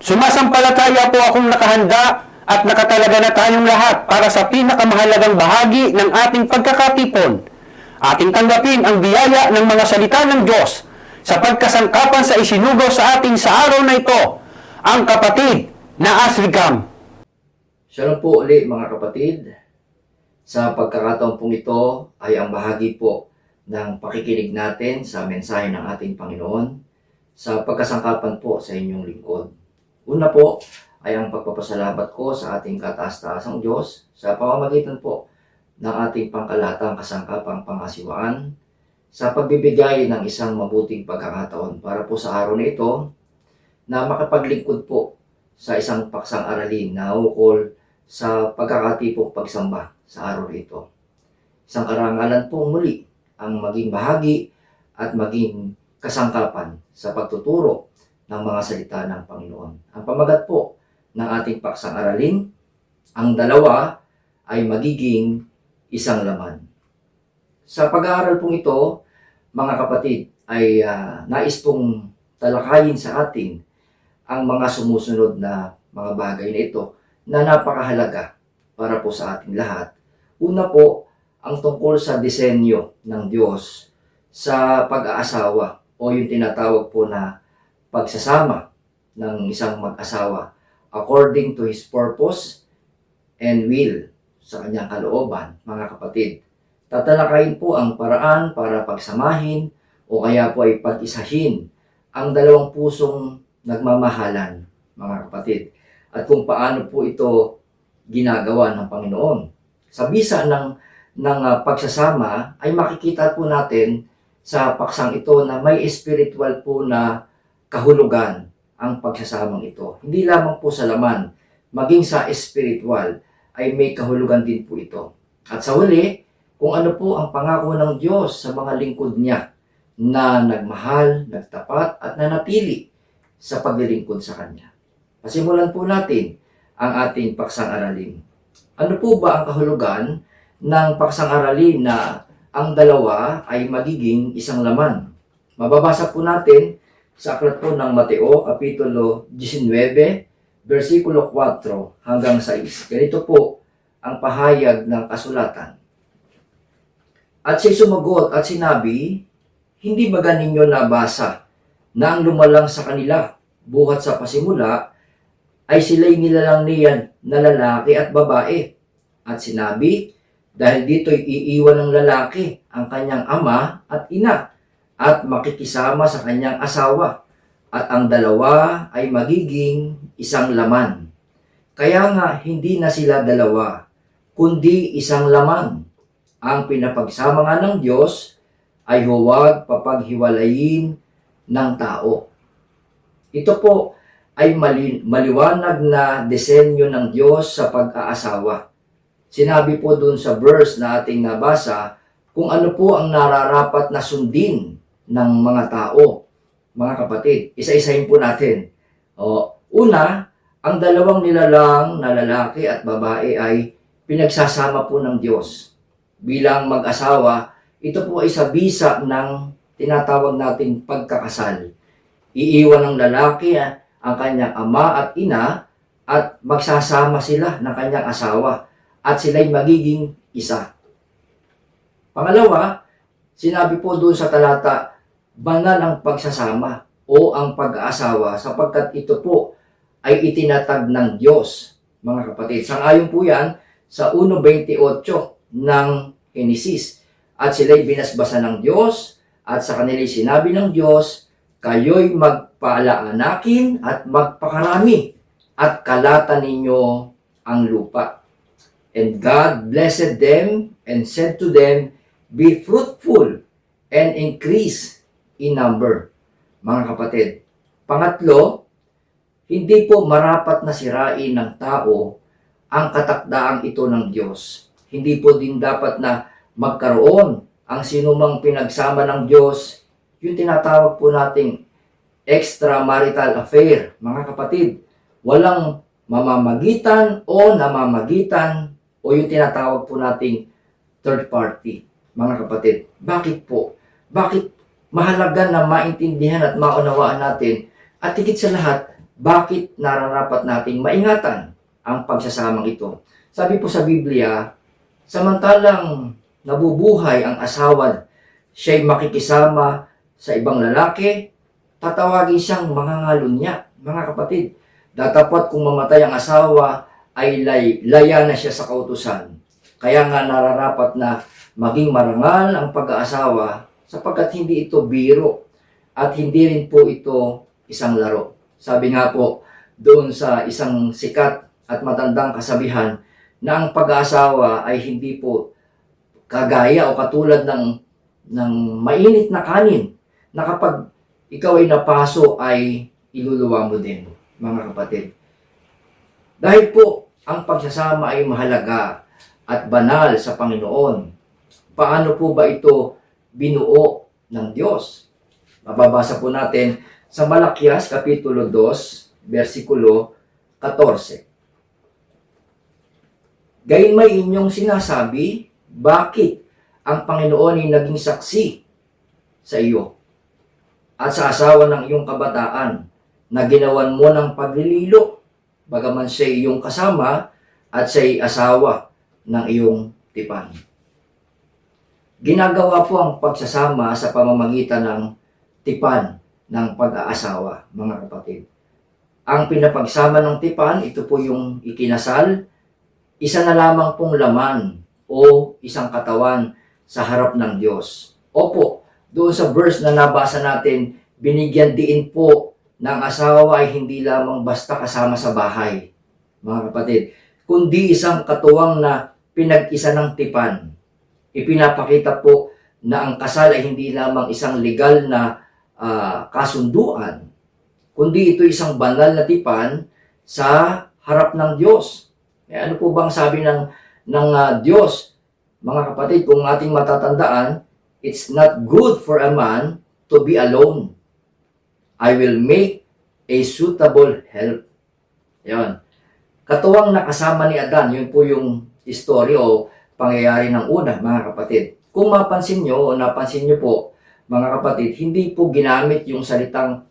Speaker 5: Sumasampalataya po akong nakahanda at nakatalaga na tayong lahat para sa pinakamahalagang bahagi ng ating pagkakatipon. Ating tanggapin ang biyaya ng mga salita ng Diyos sa pagkasangkapan sa isinugo sa atin sa araw na ito, ang kapatid na Asricam.
Speaker 6: Shalom po ulit mga kapatid. Sa pagkakataon pong ito ay ang bahagi po ng pakikinig natin sa mensahe ng ating Panginoon sa pagkasangkapan po sa inyong lingkod. Una po ay ang pagpapasalamat ko sa ating kataas-taasang Diyos sa pamamagitan po ng ating pangkalatang kasangkapang pangasiwaan sa pagbibigay ng isang mabuting pagkakataon para po sa araw na ito na makapaglingkod po sa isang paksang aralin na ukol sa pagkakatipong pagsamba sa araw na ito. Isang karangalan po muli ang maging bahagi at maging kasangkapan sa pagtuturo ng mga salita ng Panginoon. Ang pamagat po ng ating paksang aralin, ang dalawa ay magiging isang laman. Sa pag-aaral pong ito, mga kapatid, ay nais pong talakayin sa atin ang mga sumusunod na mga bagay na ito na napakahalaga para po sa ating lahat. Una po, ang tungkol sa disenyo ng Diyos sa pag-aasawa o yung tinatawag po na pagsasama ng isang mag-asawa according to His purpose and will sa kanyang kalooban, mga kapatid. Tatalakayin po ang paraan para pagsamahin o kaya po ay pag-isahin ang dalawang pusong nagmamahalan, mga kapatid. At kung paano po ito ginagawa ng Panginoon. Sa bisa ng pagsasama ay makikita po natin sa paksang ito na may spiritual po na kahulugan ang pagsasamang ito. Hindi lamang po sa laman, maging sa spiritual ay may kahulugan din po ito. At sa huli, kung ano po ang pangako ng Diyos sa mga lingkod niya na nagmahal, nagtapat at nanatili sa paglilingkod sa Kanya. Pasimulan po natin ang ating paksang aralin. Ano po ba ang kahulugan ng paksang aralin na ang dalawa ay magiging isang laman? Mababasa po natin sa aklat po ng Mateo, Kapitulo 19, versikulo 4 hanggang 6. Ganito po ang pahayag ng kasulatan. At siya sumagot at sinabi, hindi ba ganinyo nabasa na ang lumalang sa kanila buhat sa pasimula ay sila'y nilalang niyan na lalaki at babae. At sinabi, dahil dito'y iiwan ng lalaki ang kanyang ama at ina at makikisama sa kanyang asawa at ang dalawa ay magiging isang laman. Kaya nga hindi na sila dalawa, kundi isang laman. Ang pinapagsama nga ng Diyos ay huwag papaghiwalayin ng tao. Ito po ay maliwanag na disenyo ng Diyos sa pag-aasawa. Sinabi po dun sa verse na ating nabasa kung ano po ang nararapat na sundin ng mga tao. Mga kapatid, isa-isahin po natin. Una, ang dalawang nilalang na lalaki at babae ay pinagsasama po ng Diyos. Bilang mag-asawa, ito po ay sa bisa ng tinatawag nating pagkakasal. Iiwan ng lalaki ang kanyang ama at ina at magsasama sila ng kanyang asawa at sila'y magiging isa. Pangalawa, sinabi po doon sa talata, banal ang pagsasama o ang pag-aasawa sapagkat ito po ay itinatag ng Diyos, mga kapatid. Sangayon po yan sa 1:28 ng Genesis. At sila'y binasbasa ng Diyos at sa kanila'y sinabi ng Diyos, kayo'y magpaalaanakin at magpakarami at kalatan ninyo ang lupa. And God blessed them and said to them, be fruitful and increase in number. Mga kapatid, pangatlo, hindi po marapat na sirain ng tao ang katakdaang ito ng Diyos. Hindi po din dapat na magkaroon ang sinumang pinagsama ng Diyos, yung tinatawag po nating extramarital affair. Mga kapatid, walang mamamagitan o namamagitan o yung tinatawag po nating third party. Mga kapatid, bakit po? Bakit mahalaga na maintindihan at maunawaan natin at higit sa lahat, bakit nararapat nating maingatan ang pagsasamang ito? Sabi po sa Biblia, samantalang nabubuhay ang asawa, siya'y makikisama sa ibang lalaki, tatawagin siyang mangangalunya. Mga kapatid, datapat kung mamatay ang asawa, ay laya na siya sa kautusan. Kaya nga nararapat na maging marangal ang pag-aasawa sapagkat hindi ito biro at hindi rin po ito isang laro. Sabi nga po doon sa isang sikat at matandang kasabihan na ang pag-aasawa ay hindi po kagaya o katulad ng mainit na kanin na kapag ikaw ay napaso ay iluluwa mo din, mga kapatid. Dahil po ang pagsasama ay mahalaga at banal sa Panginoon. Paano po ba ito binuo ng Diyos? Mababasa po natin sa Malakias Kapitulo 2, versikulo 14. Gayunmay inyong sinasabi, bakit ang Panginoon ay naging saksi sa iyo at sa asawa ng iyong kabataan na ginawan mo ng paglililo, bagaman siya iyong kasama at siya asawa ng iyong tipan. Ginagawa po ang pagsasama sa pamamagitan ng tipan ng pag-aasawa, mga kapatid. Ang pinapagsama ng tipan, ito po yung ikinasal, isa na lamang pong laman o isang katawan sa harap ng Diyos. Opo, doon sa verse na nabasa natin, binigyan diin po ng asawa ay hindi lamang basta kasama sa bahay, mga kapatid, kundi isang katuwang na pinag-isa ng tipan. Ipinapakita po na ang kasal ay hindi lamang isang legal na kasunduan, kundi ito isang banal na tipan sa harap ng Diyos. Ano po bang sabi ng Diyos? Mga kapatid, kung ating matatandaan, it's not good for a man to be alone. I will make a suitable help. Yan. Katuwang nakasama ni Adan, yun po yung istorya o pangyayari ng una, mga kapatid. Kung mapansin nyo o napansin nyo po, mga kapatid, hindi po ginamit yung salitang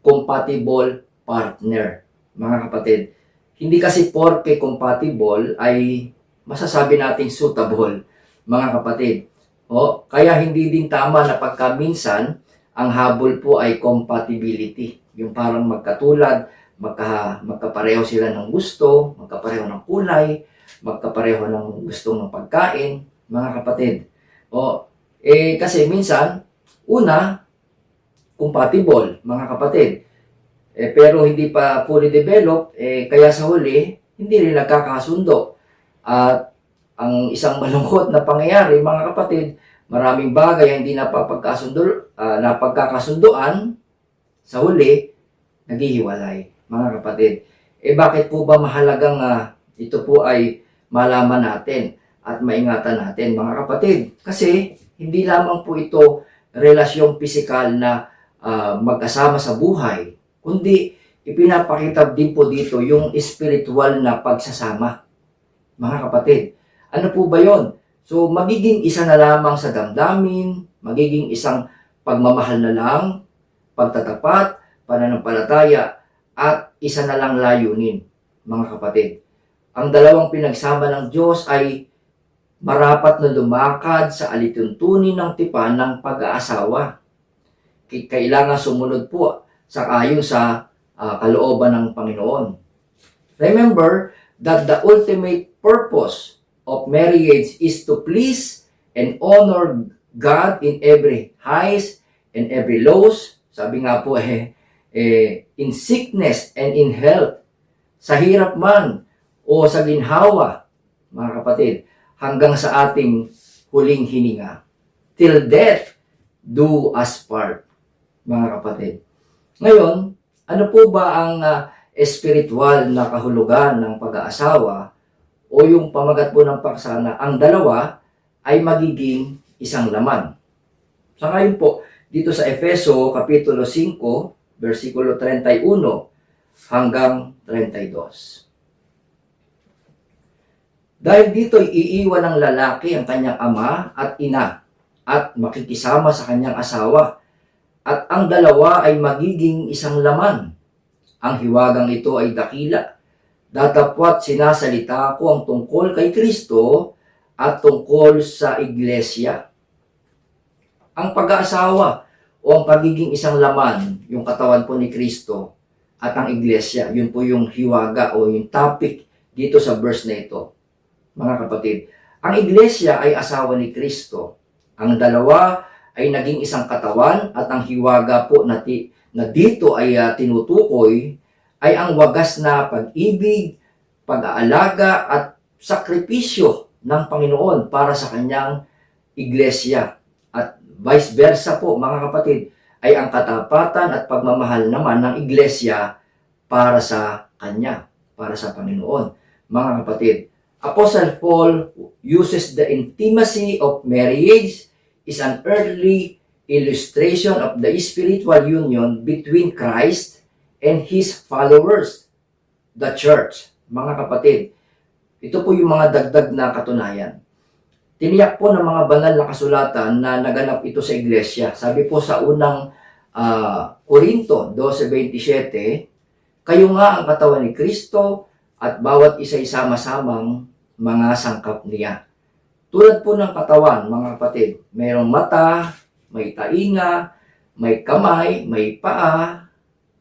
Speaker 6: compatible partner, mga kapatid. Hindi kasi porke compatible ay masasabi nating suitable, mga kapatid. O, kaya hindi din tama na pagka minsan, ang habol po ay compatibility. Yung parang magkatulad, magkapareho sila ng gusto, magkapareho ng kulay, magkapareho ng gusto ng pagkain, mga kapatid. O, kasi minsan, una, compatible, mga kapatid. Pero hindi pa fully developed, kaya sa huli, hindi rin nagkakasundo. At ang isang malungkot na pangyayari, mga kapatid, maraming bagay hindi napagkakasunduan, sa huli, naghihiwalay, mga kapatid. Bakit po ba mahalagang ito po ay malaman natin at maingatan natin, mga kapatid? Kasi hindi lamang po ito relasyong pisikal na magkasama sa buhay, kundi ipinapakita din po dito yung spiritual na pagsasama, mga kapatid. Ano po ba yon? So, magiging isa na lamang sa damdamin, magiging isang pagmamahal na lang, pagtatapat, pananampalataya, at isa na lang layunin, mga kapatid. Ang dalawang pinagsama ng Diyos ay marapat na lumakad sa alituntunin ng tipan ng pag-aasawa. Kailangan sumunod po ayon sa kalooban ng Panginoon. Remember that the ultimate purpose of marriage is to please and honor God in every highs and every lows. Sabi nga po in sickness and in health, sa hirap man o sa ginhawa, mga kapatid, hanggang sa ating huling hininga. Till death do us part, mga kapatid. Ngayon, ano po ba ang espiritual na kahulugan ng pag-aasawa o yung pamagat po ng paksana? Ang dalawa ay magiging isang laman. Sa ngayon po, dito sa Efeso Kapitulo 5, versikulo 31 hanggang 32. Dahil dito iiwan ng lalaki ang kanyang ama at ina at makikisama sa kanyang asawa at ang dalawa ay magiging isang laman. Ang hiwagang ito ay dakila. Datapwat sinasalita ko ang tungkol kay Kristo at tungkol sa iglesia. Ang pag-aasawa o ang pagiging isang laman, yung katawan po ni Kristo at ang iglesia, yun po yung hiwaga o yung topic dito sa verse na ito. Mga kapatid, ang iglesia ay asawa ni Kristo. Ang dalawa ay naging isang katawan at ang hiwaga po na dito ay tinutukoy ay ang wagas na pag-ibig, pag-aalaga at sakripisyo ng Panginoon para sa kanyang iglesia. At vice versa po, mga kapatid, ay ang katapatan at pagmamahal naman ng iglesia para sa kanya, para sa Panginoon. Mga kapatid, Apostle Paul uses the intimacy of marriage is an earthly illustration of the spiritual union between Christ and His followers, the church. Mga kapatid, ito po yung mga dagdag na katunayan. Tiniyak po ng mga banal na kasulatan na naganap ito sa iglesia. Sabi po sa unang Korinto 12:27, kayo nga ang katawan ni Kristo at bawat isa sama-samang mga sangkap niya. Tulad po ng katawan, mga kapatid, mayroong mata, may tainga, may kamay, may paa.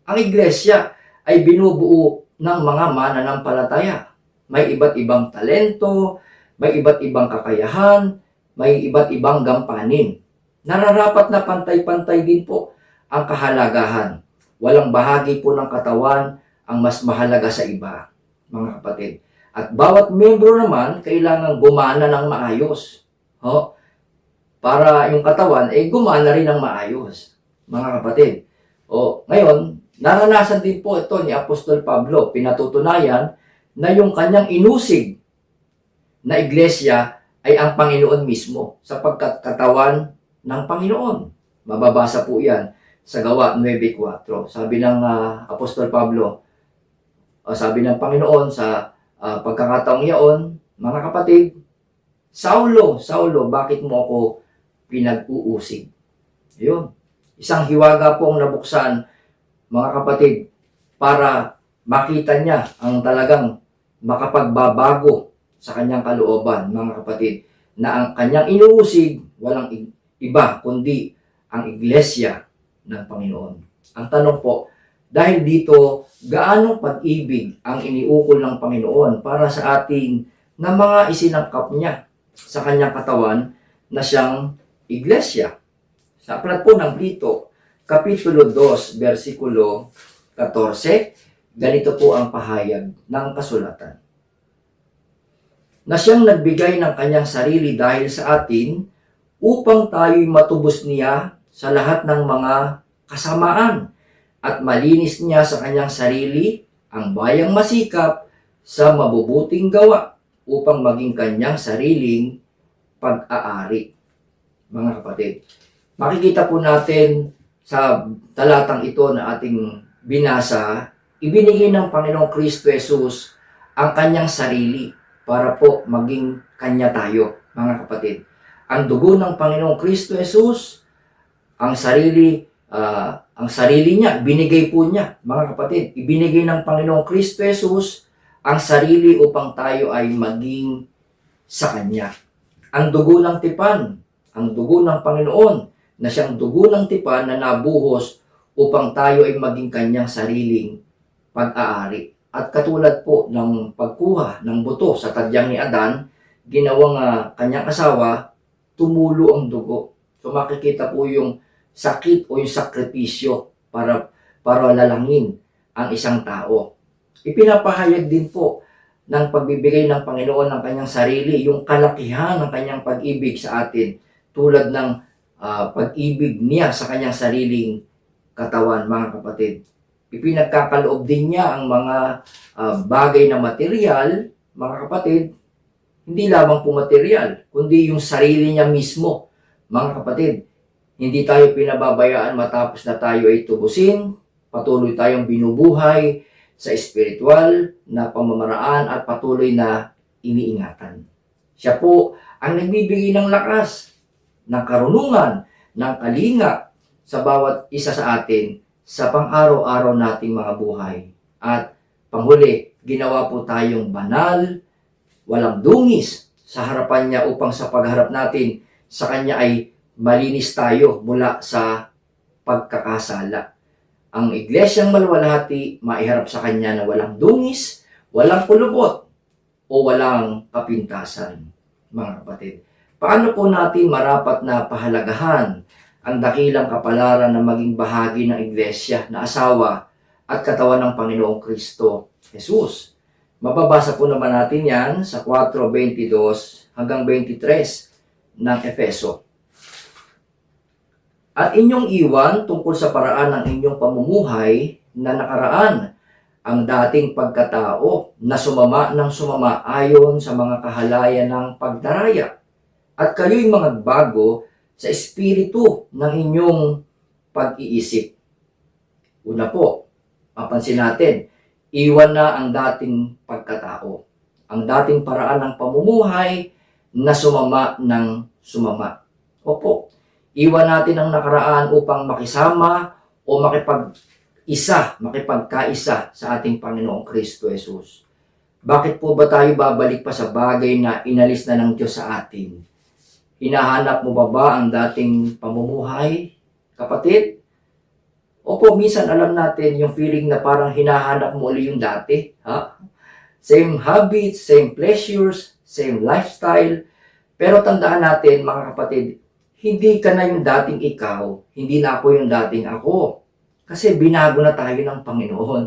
Speaker 6: Ang iglesia ay binubuo ng mga mananampalataya. May iba't ibang talento, may iba't ibang kakayahan, may iba't ibang gampanin. Nararapat na pantay-pantay din po ang kahalagahan. Walang bahagi po ng katawan ang mas mahalaga sa iba, mga kapatid. At bawat membro naman kailangan gumana ng maayos. Para yung katawan ay gumana rin ng maayos, mga kapatid. Ngayon, naranasan din po ito ni Apostol Pablo. Pinatutunayan na yung kanyang inusig na iglesia ay ang Panginoon mismo, sapagkat katawan ng Panginoon. Mababasa po yan sa Gawa 9:4. Sabi ng Apostol Pablo, sabi ng Panginoon sa pagkakataong iyon, mga kapatid, Saulo, bakit mo ako pinag-uusig? Ayun. Isang hiwaga po ang nabuksan, mga kapatid, para makita niya ang talagang makapagbabago sa kanyang kalooban, mga kapatid, na ang kanyang inuusig, walang iba, kundi ang iglesia ng Panginoon. Ang tanong po, dahil dito, gaano pag-ibig ang iniukol ng Panginoon para sa ating na mga isinangkap niya sa kanyang katawan na siyang iglesia. Sa aklat po ng Tito, Kapitulo 2, versikulo 14, ganito po ang pahayag ng kasulatan. Na siyang nagbigay ng kanyang sarili dahil sa atin upang tayo'y matubos niya sa lahat ng mga kasamaan at malinis niya sa kanyang sarili ang bayang masikap sa mabubuting gawa upang maging kanyang sariling pag-aari. Mga kapatid, makikita po natin sa talatang ito na ating binasa, ibinigay ng Panginoong Kristo Jesus ang kanyang sarili para po maging kanya tayo, mga kapatid. Ang dugo ng Panginoong Kristo Jesus, ang sarili niya, binigay po niya, mga kapatid. Ibinigay ng Panginoong Kristo Jesus ang sarili upang tayo ay maging sa Kanya. Ang dugo ng tipan, ang dugo ng Panginoon, na siyang dugo ng tipan na nabuhos upang tayo ay maging Kanyang sariling pag-aari. At katulad po ng pagkuha ng buto sa tadyang ni Adan, ginawang kanyang asawa, tumulo ang dugo. So makikita po yung sakit o yung sakripisyo para lalangin ang isang tao. Ipinapahayag din po ng pagbibigay ng Panginoon ng kanyang sarili, yung kalakihan ng kanyang pag-ibig sa atin, tulad ng pag-ibig niya sa kanyang sariling katawan, mga kapatid. Ipinagkakaloob din niya ang mga bagay na material, mga kapatid, hindi lamang po material, kundi yung sarili niya mismo, mga kapatid. Hindi tayo pinababayaan matapos na tayo ay tubusin, patuloy tayong binubuhay sa espiritual na pamamaraan at patuloy na iniingatan. Siya po ang nagbibigay ng lakas, ng karunungan, ng kalinga sa bawat isa sa atin sa pang-araw-araw nating mga buhay. At panghuli, ginawa po tayong banal, walang dungis sa harapan niya upang sa pagharap natin sa Kanya ay malinis tayo mula sa pagkakasala. Ang iglesyang maluwalhati, maiharap sa Kanya na walang dungis, walang kulubot, o walang kapintasan. Mga kapatid, paano po natin marapat na pahalagahan ang dakilang kapalaran na maging bahagi ng iglesia na asawa at katawan ng Panginoong Kristo Jesus? Mababasa po naman natin yan sa 4:22 hanggang 23 ng Efeso. At inyong iwan tungkol sa paraan ng inyong pamumuhay na nakaraan ang dating pagkatao na sumama ng sumama ayon sa mga kahalayan ng pagdaraya. At kayo'y mga bago sa espiritu ng inyong pag-iisip. Una po, mapansin natin, iwan na ang dating pagkatao. Ang dating paraan ng pamumuhay na sumama ng sumama. Opo, iwan natin ang nakaraan upang makisama o makipagkaisa sa ating Panginoong Kristo Jesus. Bakit po ba tayo babalik pa sa bagay na inalis na ng Diyos sa atin? Hinahanap mo ba ang dating pamumuhay, kapatid? Opo, minsan alam natin yung feeling na parang hinahanap mo ulit yung dati. Same habits, same pleasures, same lifestyle. Pero tandaan natin, mga kapatid, hindi ka na yung dating ikaw, hindi na ako yung dating ako. Kasi binago na tayo ng Panginoon,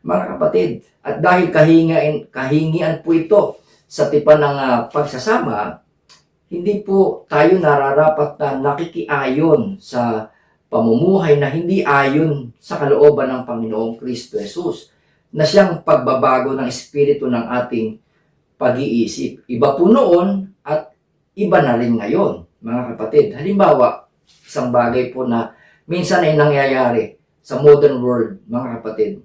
Speaker 6: mga kapatid. At dahil kahingian po ito sa tipan ng pagsasama, hindi po tayo nararapat na nakikiayon sa pamumuhay na hindi ayon sa kalooban ng Panginoong Kristo Jesus, na siyang pagbabago ng espiritu ng ating pag-iisip. Iba po noon at iba na rin ngayon, mga kapatid. Halimbawa, isang bagay po na minsan ay nangyayari sa modern world, mga kapatid.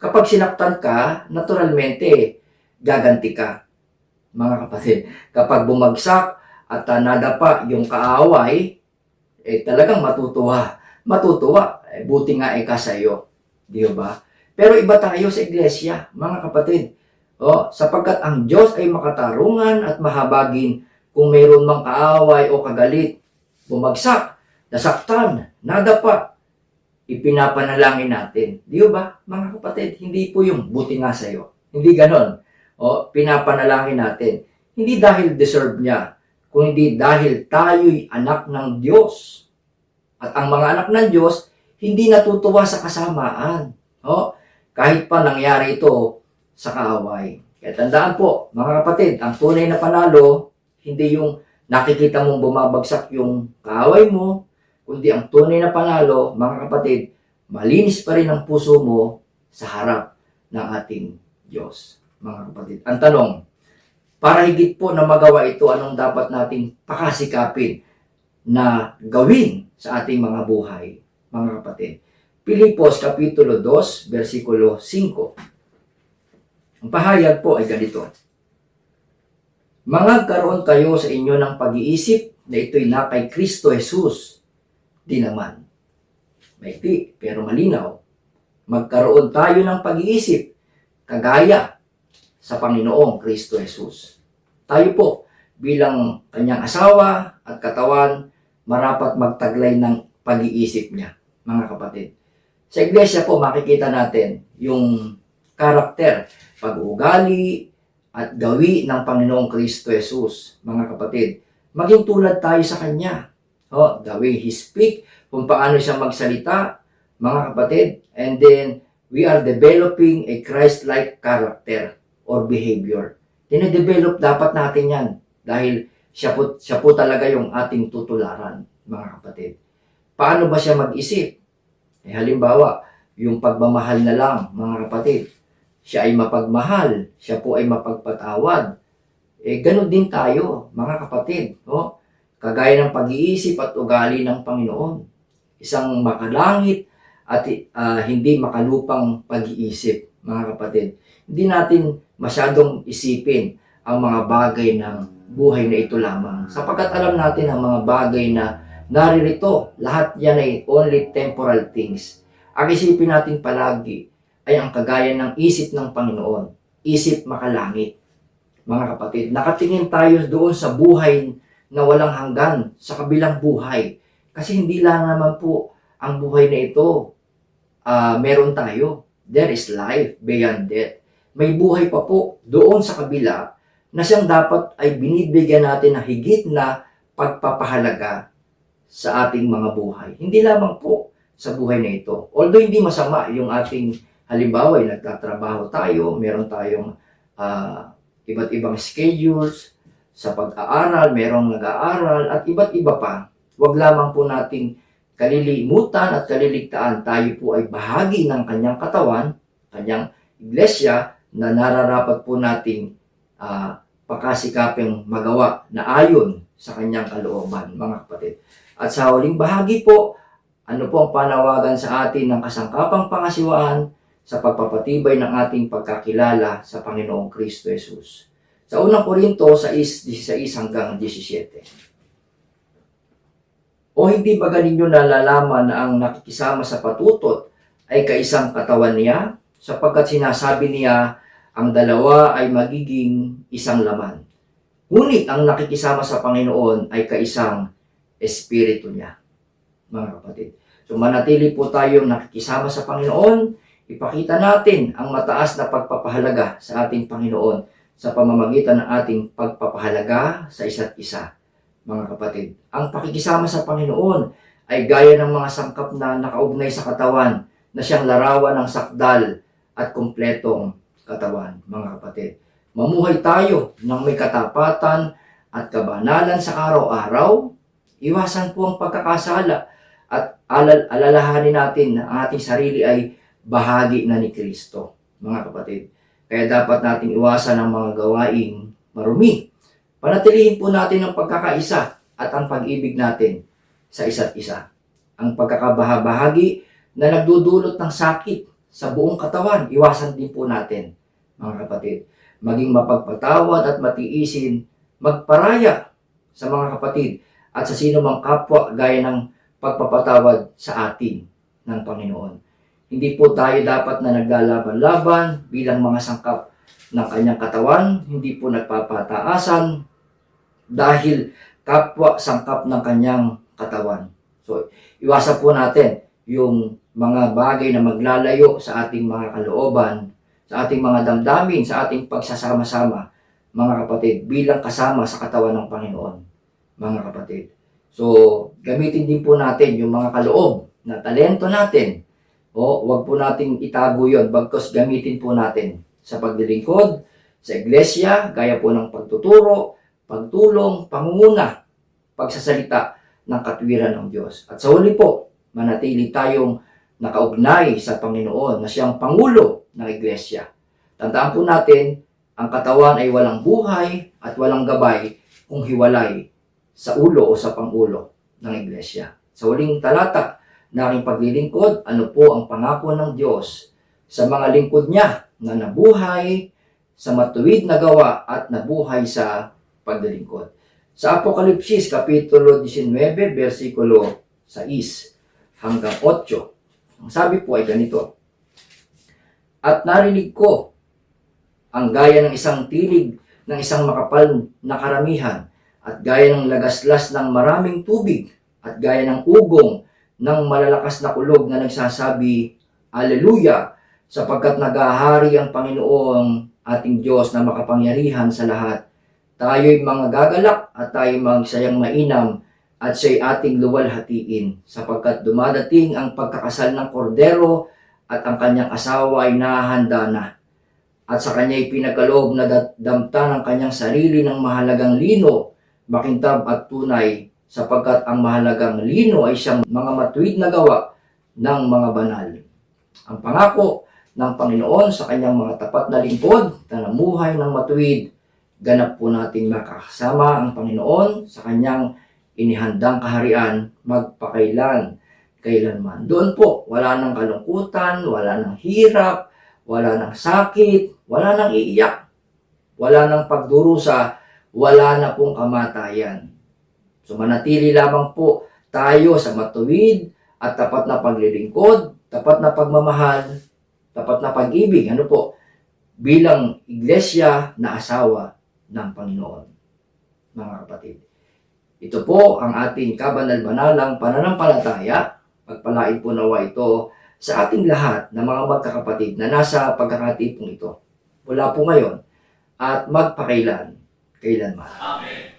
Speaker 6: Kapag sinaktan ka, naturalmente, gaganti ka, mga kapatid. Kapag bumagsak at nadapa yung kaaway, talagang matutuwa. Buti nga ka sa iyo. Di ba? Pero iba tayo sa iglesia, mga kapatid. Sapagkat ang Diyos ay makatarungan at mahabagin kung mayroon mang kaaway o kagalit. Bumagsak, nasaktan, nadapa, ipinapanalangin natin. Di ba, mga kapatid? Hindi po yung buti nga sa iyo. Hindi ganon. Pinapanalangin natin. Hindi dahil deserve niya, kundi dahil tayo'y anak ng Diyos. At ang mga anak ng Diyos, hindi natutuwa sa kasamaan. Kahit pa nangyari ito sa kaaway. Kaya tandaan po, mga kapatid, ang tunay na panalo, hindi yung nakikita mong bumabagsak yung kaaway mo, kundi ang tunay na panalo, mga kapatid, malinis pa rin ang puso mo sa harap ng ating Diyos. Mga kapatid, ang tanong, para higit po na magawa ito, anong dapat nating pakasikapin na gawin sa ating mga buhay, mga kapatid? Pilipos, Kapitulo 2, versikulo 5. Ang pahayag po ay ganito. Mangagkaroon kayo sa inyo ng pag-iisip na ito'y na kay Kristo Jesus. Di naman. Maikli, pero malinaw. Magkaroon tayo ng pag-iisip kagaya sa Panginoong Kristo Jesus. Tayo po, bilang kanyang asawa at katawan, marapat magtaglay ng pag-iisip niya, mga kapatid. Sa iglesia po, makikita natin yung karakter, pag-uugali, at gawi ng Panginoong Kristo Jesus, mga kapatid. Maging tulad tayo sa Kanya. The way He speak, kung paano siya magsalita, mga kapatid. And then, we are developing a Christ-like character or behavior. Dinedevelop dapat natin yan. Dahil siya po talaga yung ating tutularan, mga kapatid. Paano ba siya mag-isip? Halimbawa, yung pagmamahal na lang, mga kapatid. Siya ay mapagmahal, siya po ay mapagpatawad. Ganun din tayo, mga kapatid. Kagaya ng pag-iisip at ugali ng Panginoon. Isang makalangit at hindi makalupang pag-iisip, mga kapatid. Hindi natin masyadong isipin ang mga bagay ng buhay na ito lamang. Sapagkat alam natin ang mga bagay na naririto, lahat yan ay only temporal things. Ang isipin natin palagi, ay ang kagaya ng isip ng Panginoon, isip makalangit. Mga kapatid, nakatingin tayo doon sa buhay na walang hanggan, sa kabilang buhay. Kasi hindi lang naman po ang buhay na ito, meron tayo. There is life beyond death. May buhay pa po doon sa kabila na siyang dapat ay binibigyan natin ng higit na pagpapahalaga sa ating mga buhay. Hindi lamang po sa buhay na ito. Although hindi masama yung ating halimbawa ay nagtatrabaho tayo, meron tayong iba't ibang schedules sa pag-aaral, merong nag-aaral at iba't iba pa. Huwag lamang po nating kalilimutan at kaliligtaan tayo po ay bahagi ng kanyang katawan, kanyang iglesia na nararapat po nating pakasikaping magawa na ayon sa kanyang kalooban, mga kapatid. At sa huling bahagi po, ano po ang panawagan sa atin ng kasangkapang pangasiwaan sa pagpapatibay ng ating pagkakilala sa Panginoong Kristo Jesus. Sa unang Korinto 6:16 hanggang 17. O hindi ba ganinyo nalalaman na ang nakikisama sa patutot ay kaisang katawan niya? Sapagkat sinasabi niya, ang dalawa ay magiging isang laman. Ngunit ang nakikisama sa Panginoon ay kaisang espiritu niya. Mga kapatid. So manatili po tayong nakikisama sa Panginoon, ipakita natin ang mataas na pagpapahalaga sa ating Panginoon sa pamamagitan ng ating pagpapahalaga sa isa't isa. Mga kapatid, ang pakikisama sa Panginoon ay gaya ng mga sangkap na nakaugnay sa katawan na siyang larawan ng sakdal at kumpletong katawan. Mga kapatid, mamuhay tayo ng may katapatan at kabanalan sa araw-araw. Iwasan po ang pagkakasala at alalahanin natin na ang ating sarili ay bahagi na ni Kristo. Mga kapatid, kaya dapat natin iwasan ang mga gawaing marumi. Panatilihin po natin ang pagkakaisa at ang pag-ibig natin sa isa't isa. Ang pagkakabahabahagi na nagdudulot ng sakit sa buong katawan, iwasan din po natin, mga kapatid. Maging mapagpatawad at matiisin, magparaya sa mga kapatid at sa sino mang kapwa gaya ng pagpapatawad sa atin ng Panginoon. Hindi po tayo dapat na naglalaban-laban bilang mga sangkap ng kanyang katawan, hindi po nagpapataasan dahil kapwa sangkap ng kanyang katawan. So, iwasan po natin yung mga bagay na maglalayo sa ating mga kalooban, sa ating mga damdamin, sa ating pagsasama-sama, mga kapatid, bilang kasama sa katawan ng Panginoon, mga kapatid. So, gamitin din po natin yung mga kaloob na talento natin. O, wag po nating itago yun, bagkus gamitin po natin sa paglilingkod, sa iglesia, gaya po ng pagtuturo, pagtulong, pangunguna, pagsasalita ng katwiran ng Diyos. At sa huli po, manatili tayong nakaugnay sa Panginoon na siyang Pangulo ng Iglesia. Tandaan po natin, ang katawan ay walang buhay at walang gabay kung hiwalay sa ulo o sa Pangulo ng Iglesia. Sa huling talata na aking paglilingkod, ano po ang pangako ng Diyos sa mga lingkod niya na nabuhay sa matuwid na gawa at nabuhay sa paglilingkod. Sa Apokalipsis, Kapitulo 19, versikulo 6 hanggang 8, ang sabi po ay ganito, at narinig ko ang gaya ng isang tinig ng isang makapal na karamihan at gaya ng lagaslas ng maraming tubig at gaya ng ugong ng malalakas na kulog na nagsasabi, Alleluia, sapagkat nagahari ang Panginoong ating Diyos na makapangyarihan sa lahat. Tayo'y mga gagalak at tayo'y magsayang mainam at siya'y ating luwalhatiin sapagkat dumadating ang pagkakasal ng kordero at ang kanyang asawa ay nahahanda na. At sa kanya'y pinagkaloob na damta ng kanyang sarili ng mahalagang lino, makintab at tunay sapagkat ang mahalagang lino ay siyang mga matuwid na gawa ng mga banal. Ang pangako ng Panginoon sa kanyang mga tapat na lingkod na namuhay ng matuwid, ganap po natin makakasama ang Panginoon sa kanyang inihandang kaharian magpakailanman. Doon po, wala nang kalungkutan, wala nang hirap, wala nang sakit, wala nang iiyak, wala nang pagdurusa, wala na pong kamatayan. So manatili lamang po tayo sa matuwid at tapat na paglilingkod, tapat na pagmamahal tapat na pag-ibig, ano po, bilang iglesia na asawa ng Panginoon, mga kapatid. Ito po ang ating kabanal-banalang pananampalataya. Pagpalain po nawa ito sa ating lahat na mga magkakapatid na nasa pagkakatipong ito. Mula po ngayon at magpakailan, kailanman.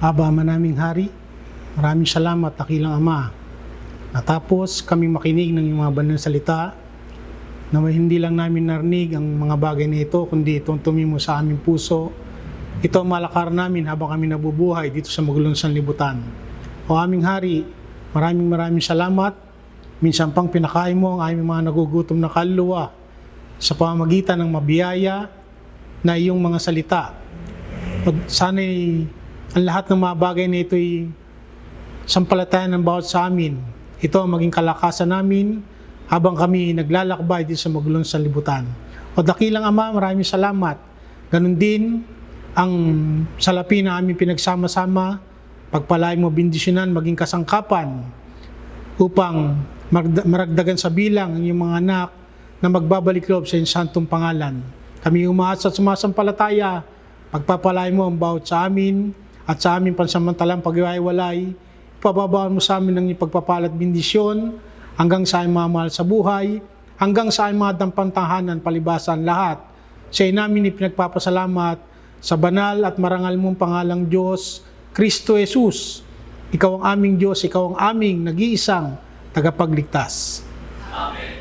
Speaker 8: Aba, manaming hari, maraming salamat, dakilang Ama. Natapos kami makinig ng iyong mga banal na salita na hindi lang namin narinig ang mga bagay na ito, kundi itong tumimo sa aming puso. Ito ang malakar namin habang kami nabubuhay dito sa magulong sanlibutan. O aming hari, maraming salamat. Minsan pang pinakain mo ang aming mga nagugutom na kaluluwa sa pamamagitan ng mabiyaya na iyong mga salita. At sana'y ang lahat ng mga bagay na ito ay sampalatayan ng bawat sa amin. Ito ang maging kalakasan namin habang kami naglalakbay dito sa magulong sanlibutan. O dakilang Ama, maraming salamat. Ganun din ang salapi na aming pinagsama-sama, pagpalain mo, bendisyonan, maging kasangkapan upang maragdagan sa bilang ang iyong mga anak na magbabalik loob sa iyong santong pangalan. Kami umaasa at sumasampalataya, pagpapalain mo ang bawat sa amin at sa aming pansamantalang pag-iwalay, ipababaan mo sa amin ng ipagpapalat bendisyon hanggang sa aming mga mahal sa buhay, hanggang sa aming mga dampantahanan, palibasan lahat. Sa namin ipinagpapasalamat sa banal at marangal mong pangalang Diyos, Kristo Jesus. Ikaw ang aming Diyos, ikaw ang aming nag-iisang tagapagligtas.
Speaker 5: Amen.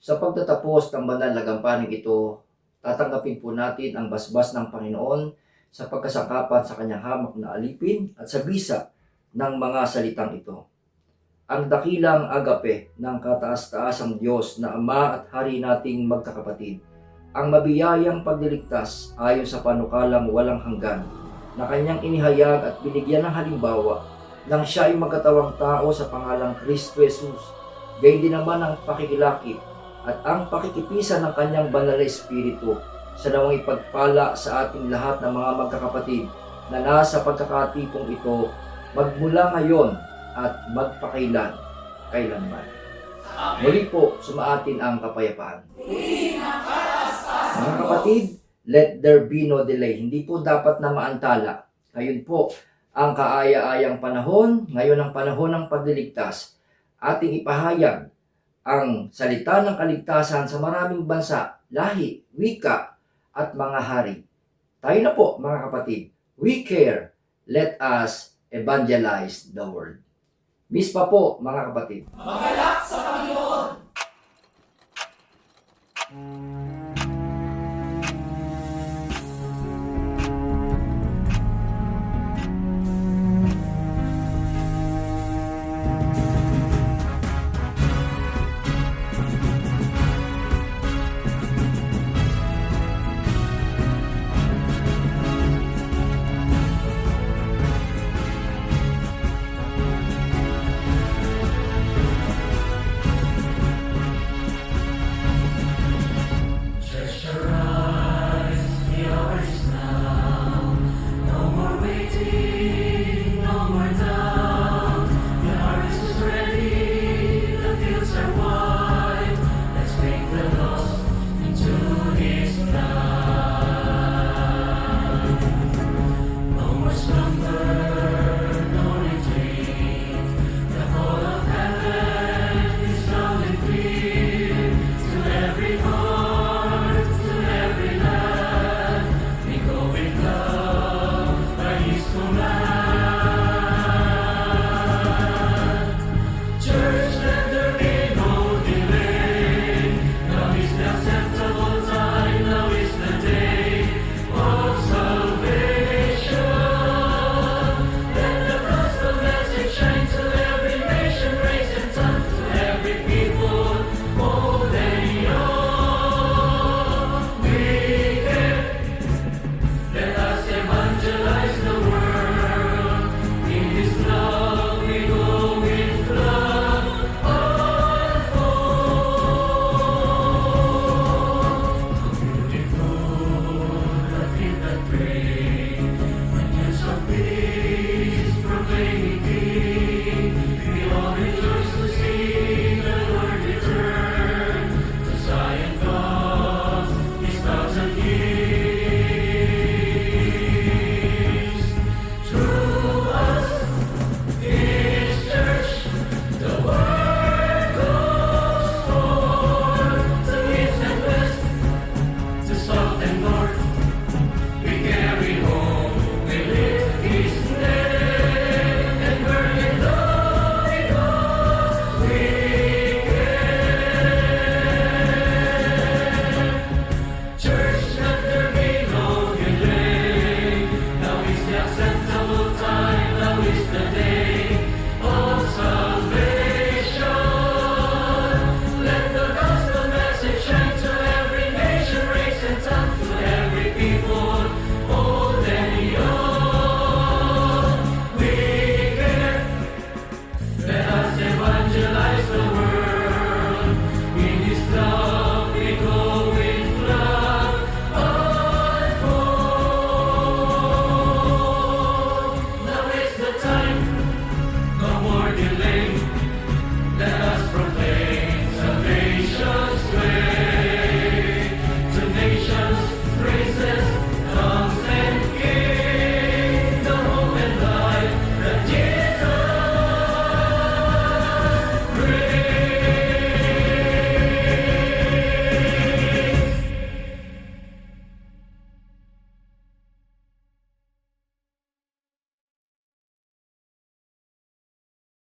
Speaker 6: Sa pagtatapos ng banal na gampaning ito, tatanggapin po natin ang basbas ng Panginoon sa pagkasangkapan sa kanyang hamak na alipin at sa bisa ng mga salitang ito. Ang dakilang agape ng kataas-taasang Diyos na Ama at Hari nating magkakapatid, ang mabiyayang pagliligtas ayon sa panukalang walang hanggan na kanyang inihayag at binigyan ng halimbawa nang siya ay magkatawang tao sa pangalang Kristo Jesus, gayon din naman ang pakikilakip at ang pakikipisan ng kanyang banal na Espiritu sa nawang ipagpala sa ating lahat ng mga magkakapatid na nasa pagkakatipong ito magmula ngayon at magpakailan, kailanman. Muli po, sumaatin ang kapayapaan. Mga kapatid, let there be no delay. Hindi po dapat na maantala. Ngayon po, ang kaaya-ayang panahon, ngayon ang panahon ng pagliligtas, ating ipahayag ang salita ng kaligtasan sa maraming bansa, lahi, wika, at mga hari. Tayo na po mga kapatid. We care. Let us evangelize the world. Miss pa po mga kapatid.
Speaker 2: Magalak sa Panginoon.